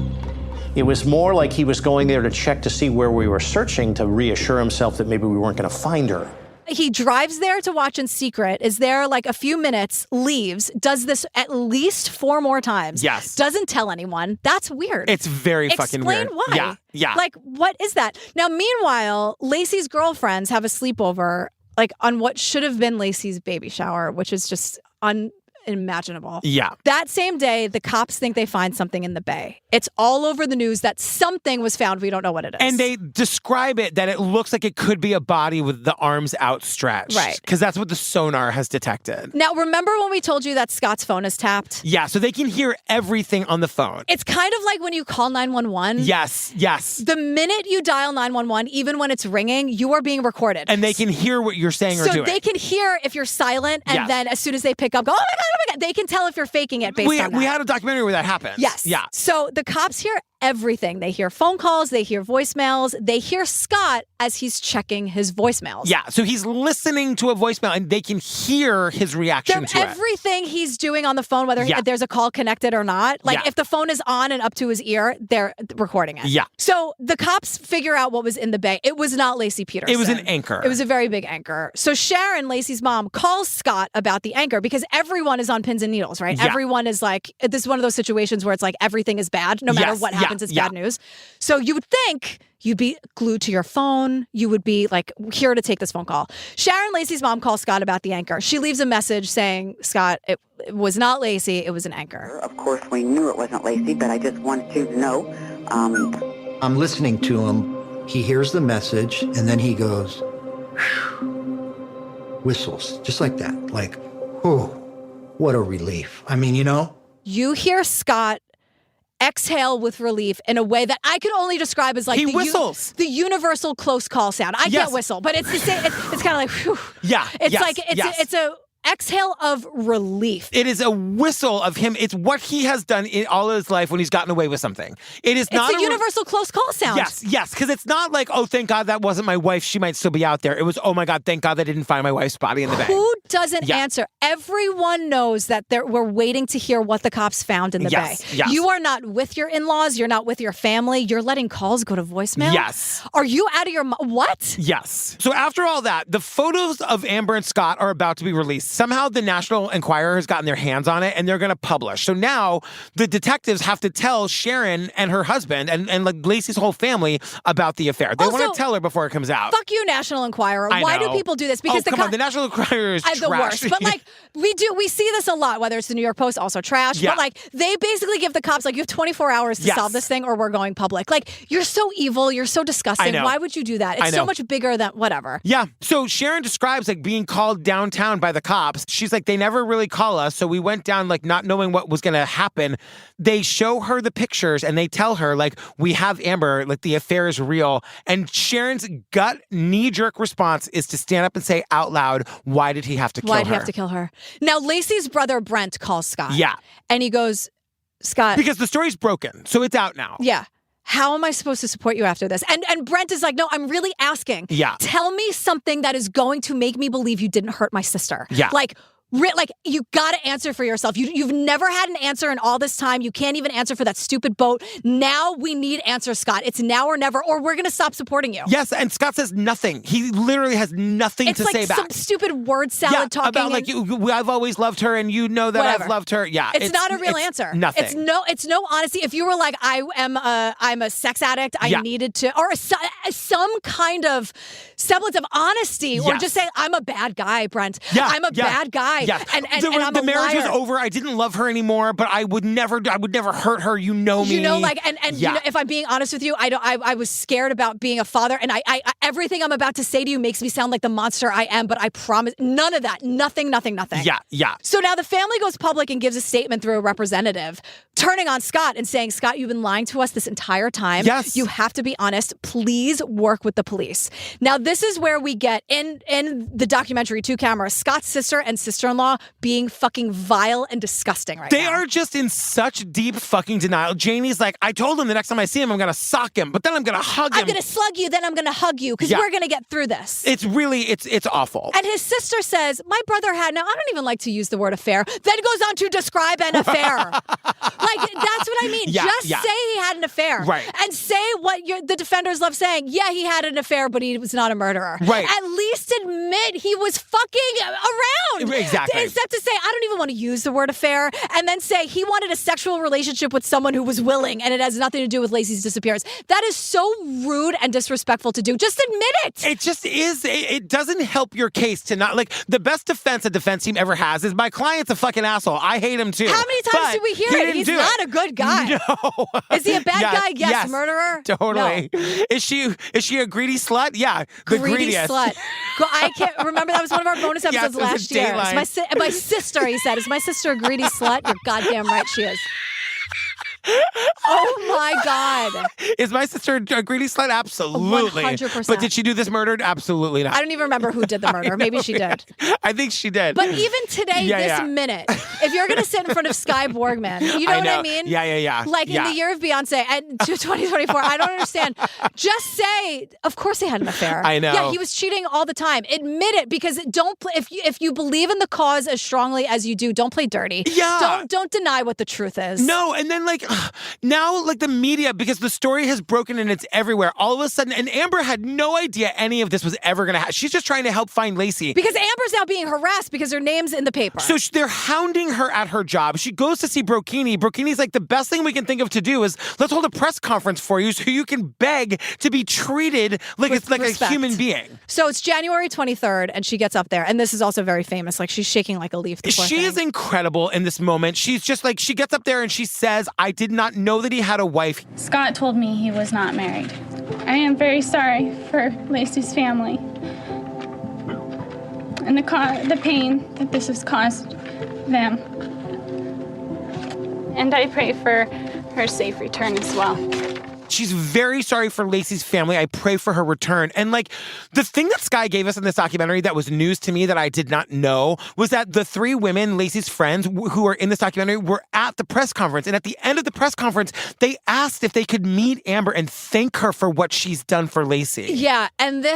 It was more like he was going there to check to see where we were searching to reassure himself that maybe we weren't going to find her. He drives there to watch in secret, is there a few minutes, leaves, does this at least 4 more times. Yes. Doesn't tell anyone. That's weird. It's very fucking weird. Explain why. Yeah. What is that? Now, meanwhile, Laci's girlfriends have a sleepover, on what should have been Laci's baby shower, which is just unimaginable. Yeah. That same day, the cops think they find something in the Bay. It's all over the news that something was found. We don't know what it is. And they describe it that it looks like it could be a body with the arms outstretched. Right. Because that's what the sonar has detected. Now, remember when we told you that Scott's phone is tapped? Yeah, so they can hear everything on the phone. It's kind of like when you call 911. Yes. The minute you dial 911, even when it's ringing, you are being recorded. And they can hear what you're saying or doing. So they can hear if you're silent, and then as soon as they pick up, go, oh my God, my God. They can tell if you're faking it based on that. We had a documentary where that happened. Yes. Yeah. So the cops hear everything. They hear phone calls. They hear voicemails. They hear Scott as he's checking his voicemails. Yeah. So he's listening to a voicemail and they can hear his reaction to it. Everything he's doing on the phone, whether there's a call connected or not, like if the phone is on and up to his ear, they're recording it. Yeah. So the cops figure out what was in the bay. It was not Laci Peterson. It was an anchor. It was a very big anchor. So Sharon, Laci's mom, calls Scott about the anchor because everyone is on pins and needles, right? Yeah. Everyone is like, this is one of those situations where it's like everything is bad. No matter what happens, it's bad news. So you would think you'd be glued to your phone. You would be like here to take this phone call. Sharon, Laci's mom, calls Scott about the anchor. She leaves a message saying, Scott, it was not Laci. It was an anchor. Of course, we knew it wasn't Laci, but I just wanted you to know. I'm listening to him. He hears the message, and then he goes, whistles, just like that. Like, oh, what a relief. I mean, You hear Scott exhale with relief in a way that I could only describe as like he whistles. The universal close call sound. I can't whistle, but it's the same. It's kind of like, whew. Yeah. It's like it's a exhale of relief. It is a whistle of him. It's what he has done in all of his life when he's gotten away with something. It's not a universal close call sound. Yes, because it's not like, oh, thank God that wasn't my wife. She might still be out there. It was, oh my God, thank God they didn't find my wife's body in the bay. Who doesn't answer? Everyone knows that we're waiting to hear what the cops found in the bay. Yes. You are not with your in-laws. You're not with your family. You're letting calls go to voicemail. Yes. Are you out of your what? Yes. So after all that, the photos of Amber and Scott are about to be released. Somehow the National Enquirer has gotten their hands on it and they're going to publish. So now the detectives have to tell Sharon and her husband and like Laci's whole family about the affair. They want to tell her before it comes out. Fuck you, National Enquirer. Why do people do this? Because come on, the National Enquirer is trash. The worst. But like we see this a lot, whether it's the New York Post, also trash. Yeah. But like they basically give the cops like you have 24 hours to solve this thing or we're going public. Like you're so evil, you're so disgusting. Why would you do that? It's so much bigger than whatever. Yeah. So Sharon describes like being called downtown by the cops. She's like, they never really call us. So we went down like not knowing what was going to happen. They show her the pictures and they tell her like, we have Amber, like the affair is real. And Sharon's gut knee-jerk response is to stand up and say out loud, why did he have to kill her? Why did he have to kill her? Now, Laci's brother Brent calls Scott. Yeah. And he goes, Scott. Because the story's broken. So it's out now. Yeah. How am I supposed to support you after this? And Brent is like, no, I'm really asking. Yeah. Tell me something that is going to make me believe you didn't hurt my sister. Yeah. Like you got to answer for yourself. You've never had an answer in all this time. You can't even answer for that stupid boat. Now we need answers, Scott. It's now or never, or we're going to stop supporting you. Yes, and Scott says nothing. He literally has nothing to say back. It's like some stupid word salad talking. About like, I've always loved her and you know that I've loved her. Yeah. It's not a real answer. Nothing. It's no honesty. If you were like, I'm a sex addict, I needed to, or some kind of semblance of honesty, or just say, I'm a bad guy, Brent. Yeah, I'm a bad guy. Yeah. And I'm the a marriage liar. was over. I didn't love her anymore, but I would never hurt her. You know me. You know, like, and you know, if I'm being honest with you, I was scared about being a father, and I everything I'm about to say to you makes me sound like the monster I am, but I promise none of that. Nothing. Yeah. So now the family goes public and gives a statement through a representative, turning on Scott and saying, Scott, you've been lying to us this entire time. Yes. You have to be honest. Please work with the police. Now, this is where we get in the documentary, 2 cameras, Scott's sister and sister-in-law being fucking vile and disgusting right now. They are just in such deep fucking denial. Janie's like, I told him the next time I see him, I'm going to sock him, but then I'm going to hug him. I'm going to slug you, then I'm going to hug you, because we're going to get through this. It's really, it's awful. And his sister says, my brother had, now I don't even like to use the word affair, then goes on to describe an affair. Like, that's what I mean. Just say he had an affair. Right. And say what the defenders love saying. Yeah, he had an affair, but he was not a murderer. Right. At least admit he was fucking around. Exactly. Instead to say, I don't even want to use the word affair, and then say he wanted a sexual relationship with someone who was willing, and it has nothing to do with Laci's disappearance. That is so rude and disrespectful to do. Just admit it. It just is. It doesn't help your case to not, like, the best defense a defense team ever has is my client's a fucking asshole. I hate him too. How many times do we hear it? He's not a good guy. No. Is he a bad guy? Yes. Murderer? Totally. No. Is she a greedy slut? Yeah. The greediest. Slut. I can't remember. That was one of our bonus episodes last year. My sister, he said. Is my sister a greedy slut? You're goddamn right she is. Oh my God. God. Is my sister a greedy slut? Absolutely. 100%. But did she do this murder? Absolutely not. I don't even remember who did the murder. Maybe she did. I think she did. But even today, minute, if you're going to sit in front of Sky Borgman, you know what I mean? Yeah. Like in the year of Beyonce and 2024, I don't understand. Just say, of course they had an affair. I know. Yeah, he was cheating all the time. Admit it, because if you believe in the cause as strongly as you do, don't play dirty. Yeah. Don't deny what the truth is. No, and then now the media, because the story has broken and it's everywhere, all of a sudden, and Amber had no idea any of this was ever going to happen. She's just trying to help find Laci. Because Amber's now being harassed because her name's in the paper. So they're hounding her at her job. She goes to see Brocchini. Brocchini's like, the best thing we can think of to do is let's hold a press conference for you so you can beg to be treated like it's like respect. A human being. So it's January 23rd, and she gets up there, and this is also very famous. Like, she's shaking like a leaf. She is incredible in this moment. She's just like, she gets up there and she says, I did not know that he had a wife. Scott told me he was not married. I am very sorry for Laci's family and the pain that this has caused them. And I pray for her safe return as well. She's very sorry for Laci's family. I pray for her return. And the thing that Sky gave us in this documentary that was news to me that I did not know was that the three women, Laci's friends, who are in this documentary, were at the press conference. And at the end of the press conference, they asked if they could meet Amber and thank her for what she's done for Laci. Yeah, and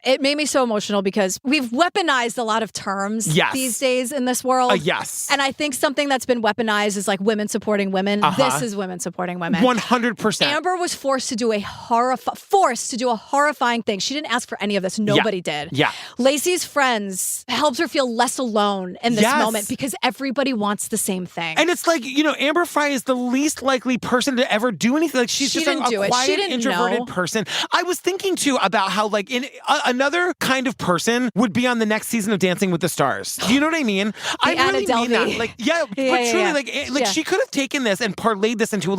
it made me so emotional because we've weaponized a lot of terms these days in this world. Yes. And I think something that's been weaponized is like women supporting women. This is women supporting women. 100%. Amber was forced to do a horrifying thing. She didn't ask for any of this. Nobody did. Yeah. Laci's friends helped her feel less alone in this moment because everybody wants the same thing. And it's like, Amber Fry is the least likely person to ever do anything. Like, she's just a quiet, introverted person. I was thinking too about how in another kind of person would be on the next season of Dancing with the Stars. Do you know what I mean? I really mean that. Truly, she could have taken this and parlayed this into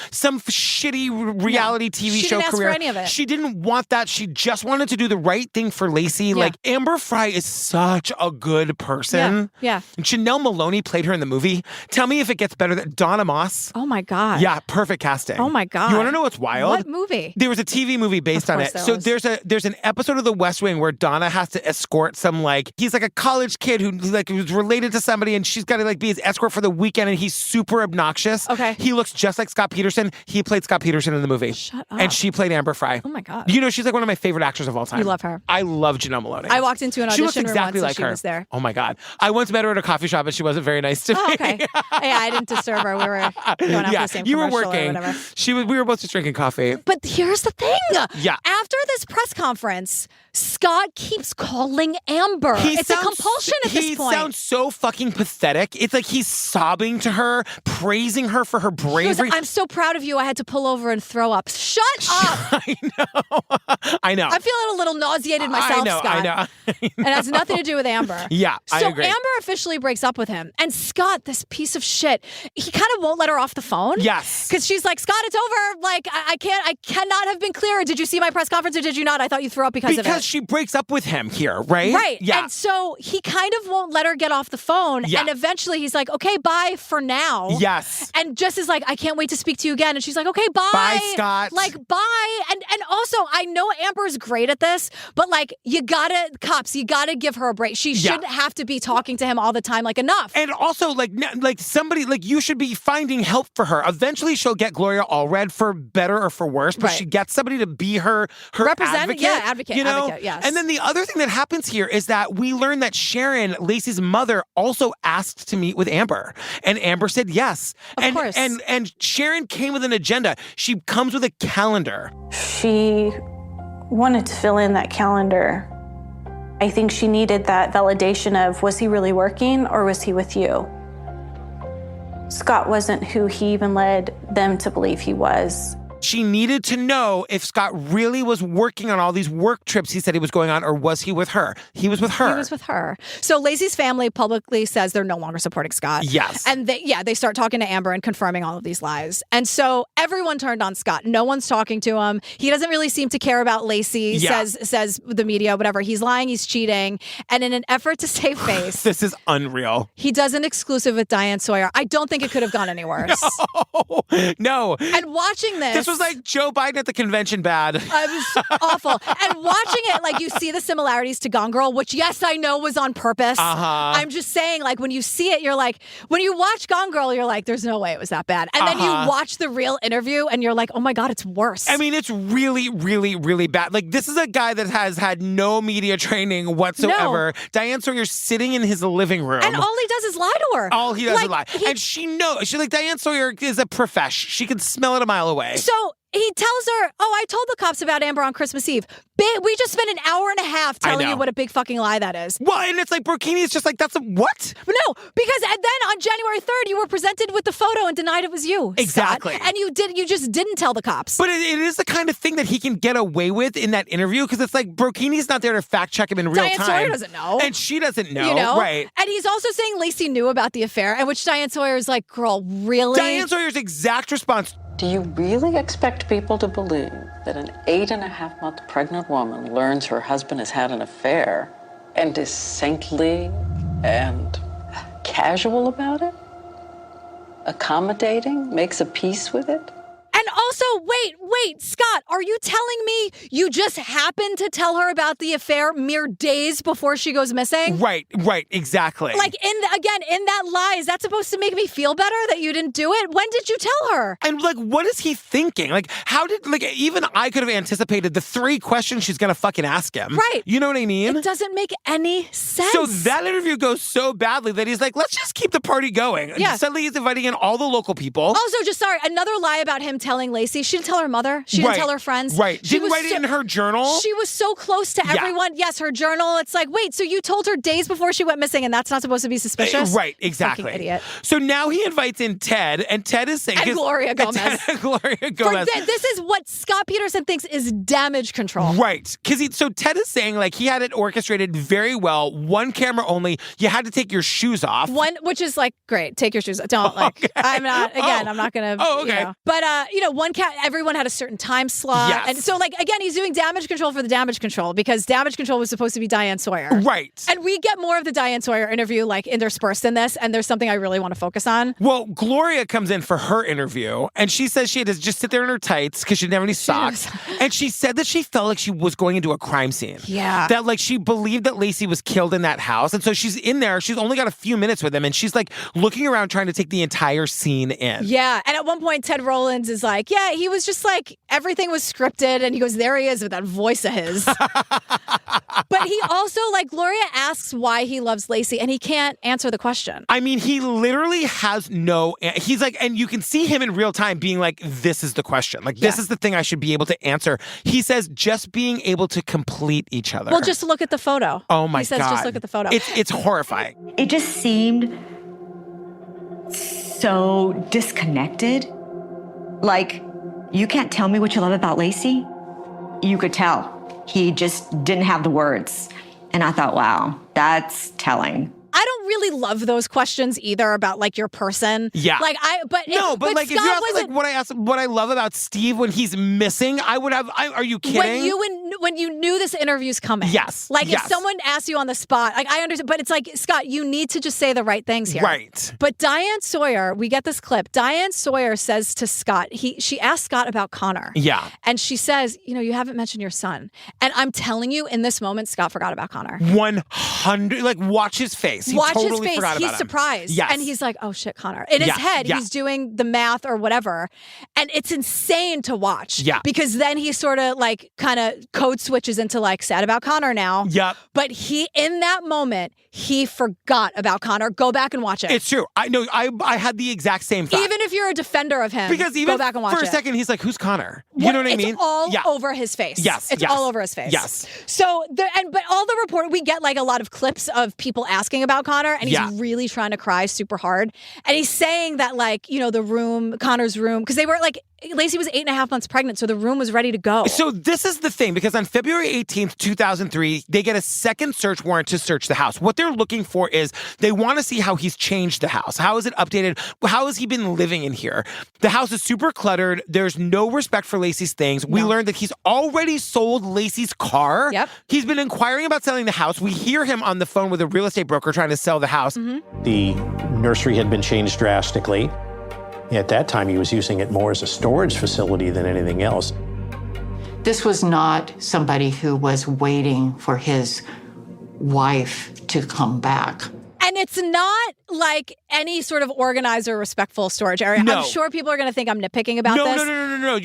some shitty reality TV show career. She didn't ask for any of it. She didn't want that. She just wanted to do the right thing for Laci. Yeah. Amber Fry is such a good person. Yeah. And Janelle Maloney played her in the movie. Tell me if it gets better. Donna Moss. Oh my God. Yeah, perfect casting. Oh my God. You want to know what's wild? What movie? There was a TV movie based on it. So there's an episode of The West Wing where Donna has to escort some he's a college kid who's related to somebody, and she's got to be his escort for the weekend, and he's super obnoxious. Okay. He looks just like Scott Peterson. He played Scott Peterson in the movie. Shut up. And she played Amber Fry. Oh my God. She's one of my favorite actors of all time. You love her. I love Janelle Maloney. I walked into an audition room once and she was there. Oh my God. I once met her at a coffee shop and she wasn't very nice to me. Okay. Yeah, I didn't disturb her. We were going out for the same you were commercial working. or whatever. We were both just drinking coffee. But here's the thing. Yeah. After this press conference, Scott keeps calling Amber. It's a compulsion at this point. He sounds so fucking pathetic. It's like he's sobbing to her, praising her for her bravery. I'm so proud of you. I had to pull over and throw up. Shut up. I know. I'm feeling a little nauseated myself, Scott. I know. And it has nothing to do with Amber. Yeah, I agree. So Amber officially breaks up with him. And Scott, this piece of shit, he kind of won't let her off the phone. Yes. Because she's like, Scott, it's over. I cannot have been clearer. Did you see my press conference or did you not? I thought you threw up because of it. Because she breaks up with him here, right? Right. Yeah. And so he kind of won't let her get off the phone. Yeah. And eventually he's like, okay, bye for now. Yes. And Jess is like, I can't wait to speak to you again. And she's like, okay, bye. Bye, Scott. Bye. And also, I know Amber's great at this, but you gotta give her a break. She shouldn't have to be talking to him all the time. Enough. And also, somebody, you should be finding help for her. Eventually, she'll get Gloria Allred for better or for worse, but she gets somebody to be her representative. Advocate. Advocate, yes. And then the other thing that happens here is that we learn that Sharon, Laci's mother, also asked to meet with Amber. And Amber said yes. Of course. And Sharon came with an agenda. She comes with a calendar. She wanted to fill in that calendar. I think she needed that validation of, was he really working or was he with you? Scott wasn't who he even led them to believe he was. She needed to know if Scott really was working on all these work trips he said he was going on, or was he with her? He was with her. He was with her. So Laci's family publicly says they're no longer supporting Scott. Yes. And they start talking to Amber and confirming all of these lies. And so everyone turned on Scott. No one's talking to him. He doesn't really seem to care about Laci, says the media, whatever. He's lying, he's cheating. And in an effort to save face. This is unreal. He does an exclusive with Diane Sawyer. I don't think it could have gone any worse. No. And watching this was like Joe Biden at the convention bad. It was awful. And watching it, like, you see the similarities to Gone Girl, which, yes, I know was on purpose. I'm just saying, like, when you see it, you're like, when you watch Gone Girl, you're like, there's no way it was that bad. And then you watch the real interview and you're like, oh my God, it's worse. I mean, it's really, really, really bad. Like, this is a guy that has had no media training whatsoever. No. Diane Sawyer's sitting in his living room. And all he does is lie to her. All he does is lie. And she knows. She's like, Diane Sawyer is a profesh. She can smell it a mile away. So he tells her, I told the cops about Amber on Christmas Eve. We just spent an hour and a half telling you what a big fucking lie that is. Well, and it's like, Burkini is just like, that's a what? No, because and then on January 3rd, you were presented with the photo and denied it was you. Exactly. Scott. And you just didn't tell the cops. But it is the kind of thing that he can get away with in that interview, because it's like, Burkini's not there to fact check him in real time. Diane Sawyer doesn't know. And she doesn't know. You know? Right. And he's also saying Laci knew about the affair, and which Diane Sawyer is like, girl, really? Diane Sawyer's exact response. Do you really expect people to believe that an 8.5-month pregnant woman learns her husband has had an affair and is saintly and casual about it? Accommodating? Makes a peace with it? And also, wait, Scott, are you telling me you just happened to tell her about the affair mere days before she goes missing? Right, exactly. Like, in that lie, is that supposed to make me feel better that you didn't do it? When did you tell her? And, like, what is he thinking? Like, how did, like, even I could have anticipated the 3 questions she's gonna fucking ask him. Right. You know what I mean? It doesn't make any sense. So that interview goes so badly that he's like, let's just keep the party going. Yeah. Suddenly he's inviting in all the local people. Also, another lie about him telling Laci. She didn't tell her mother. She didn't tell her friends. Right. She didn't write it in her journal. She was so close to everyone. Yes, her journal. It's like, wait, so you told her days before she went missing and that's not supposed to be suspicious? Right, exactly. Fucking idiot. So now he invites in Ted, and Ted is saying... And Gloria Gomez. Gloria Gomez. This is what Scott Peterson thinks is damage control. Right. So Ted is saying, like, he had it orchestrated very well. 1 camera only. You had to take your shoes off. Which is like, great, take your shoes off. Don't, like, okay. I'm not going to... Oh, okay. You know. But, everyone had a certain time slot. Yes. And so, like, again, he's doing damage control for the damage control because damage control was supposed to be Diane Sawyer. Right. And we get more of the Diane Sawyer interview, like, interspersed in this, and there's something I really want to focus on. Well, Gloria comes in for her interview, and she says she had to just sit there in her tights because she didn't have any socks. And she said that she felt like she was going into a crime scene. Yeah. That, like, she believed that Laci was killed in that house. And so she's in there. She's only got a few minutes with him, and she's, like, looking around trying to take the entire scene in. Yeah. And at one point, Ted Rollins is like, yeah, he was just like, everything was scripted, and he goes, there he is with that voice of his. But he also, like, Gloria asks why he loves Laci, and he can't answer the question. I mean, he literally has he's like, and you can see him in real time being like, this is the question. Like, this is the thing I should be able to answer. He says just being able to complete each other. Well, just look at the photo. Oh my God. He says just look at the photo. It's horrifying. It just seemed so disconnected. Like, you can't tell me what you love about Laci? You could tell. He just didn't have the words. And I thought, wow, that's telling. I don't really love those questions either about, like, your person. Yeah. Like, but like, Scott if you ask, like, what I love about Steve when he's missing, I would have, are you kidding? When you knew this interview's coming. Yes. Like, if someone asked you on the spot, like, I understand, but it's like, Scott, you need to just say the right things here. Right. But Diane Sawyer, we get this clip. Diane Sawyer says to Scott, she asked Scott about Connor. Yeah. And she says, you haven't mentioned your son. And I'm telling you, in this moment, Scott forgot about Connor. 100, like, watch his face. He totally forgot about he's him. surprised. Yes. And he's like, oh shit, Connor. In his head, he's doing the math or whatever. And it's insane to watch. Yeah. Because then he sort of, like, kind of code switches into, like, sad about Connor now. Yep. But in that moment, he forgot about Connor. Go back and watch it. It's true. I know. I had the exact same thought. Even if you're a defender of him, because even go back and watch for a it. second, he's like, who's Connor? You know what I mean? It's all over his face. Yes. It's all over his face. Yes. So, but all the report, we get, like, a lot of clips of people asking about Connor, and he's really trying to cry super hard. And he's saying that, like, Connor's room, because they were, like, Laci was 8.5 months pregnant, so the room was ready to go. So this is the thing, because on February 18th, 2003, they get a second search warrant to search the house. What they're looking for is they want to see how he's changed the house. How is it updated? How has he been living in here? The house is super cluttered. There's no respect for Laci's things. We learned that he's already sold Laci's car. Yep. He's been inquiring about selling the house. We hear him on the phone with a real estate broker trying to sell the house. The nursery had been changed drastically. At that time, he was using it more as a storage facility than anything else. This was not somebody who was waiting for his wife to come back. And it's not like any sort of organized or respectful storage area. No. I'm sure people are going to think I'm nitpicking about this. No.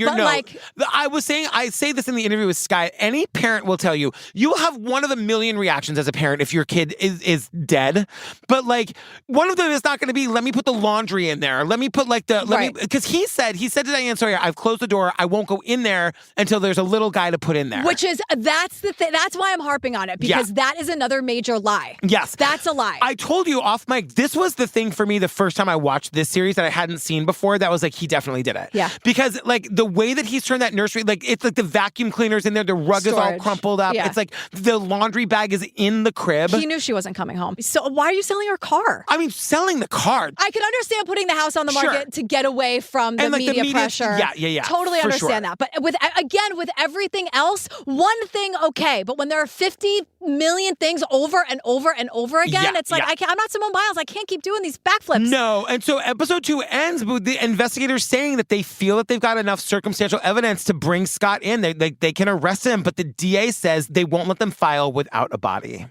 I say this in the interview with Sky. Any parent will tell you, you will have one of a million reactions as a parent if your kid is dead. But like, one of them is not going to be, let me put the laundry in there. Let me put like because he said to Diane Sawyer, I've closed the door. I won't go in there until there's a little guy to put in there. Which is, that's the thing. That's why I'm harping on it, because that is another major lie. Yes. That's a lie. I told you off mic, this was the thing for me the first time I watched this series that I hadn't seen before. That was like, he definitely did it. Yeah. Because like the way that he's turned that nursery, like it's like the vacuum cleaner's in there, the rug is all crumpled up. Yeah. It's like the laundry bag is in the crib. He knew she wasn't coming home. So why are you selling her car? I mean, selling the car. I can understand putting the house on the market to get away from the media pressure. Yeah. Totally understand that. But with everything else, one thing, okay. But when there are 50 million things over and over and over again, it's like, I'm not Simone Biles. I can't keep doing these backflips. No. And so episode 2 ends with the investigators saying that they feel that they've got enough circumstantial evidence to bring Scott in. They can arrest him, but the DA says they won't let them file without a body.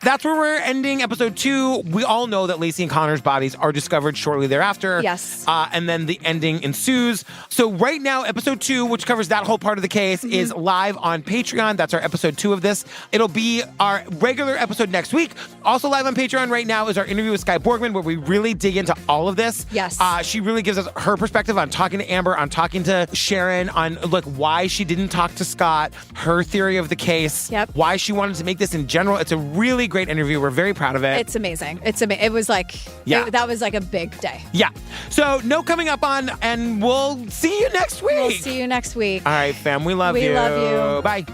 That's where we're ending episode 2. We all know that Laci and Connor's bodies are discovered shortly thereafter. Yes. And then the ending ensues. So right now, episode 2, which covers that whole part of the case, is live on Patreon. That's our episode 2 of this. It'll be our regular episode next week. Also live on Patreon right now is our interview with Skye Borgman, where we really dig into all of this. Yes. She really gives us her perspective on talking to Amber, on talking to Sharon, on like why she didn't talk to Scott, her theory of the case, why she wanted to make this in general. It's a really great interview. We're very proud of it. It's amazing. It was like, that was like a big day. Yeah. So no coming up on, and we'll see you next week. We'll see you next week. All right, fam. We love you. We love you. Bye.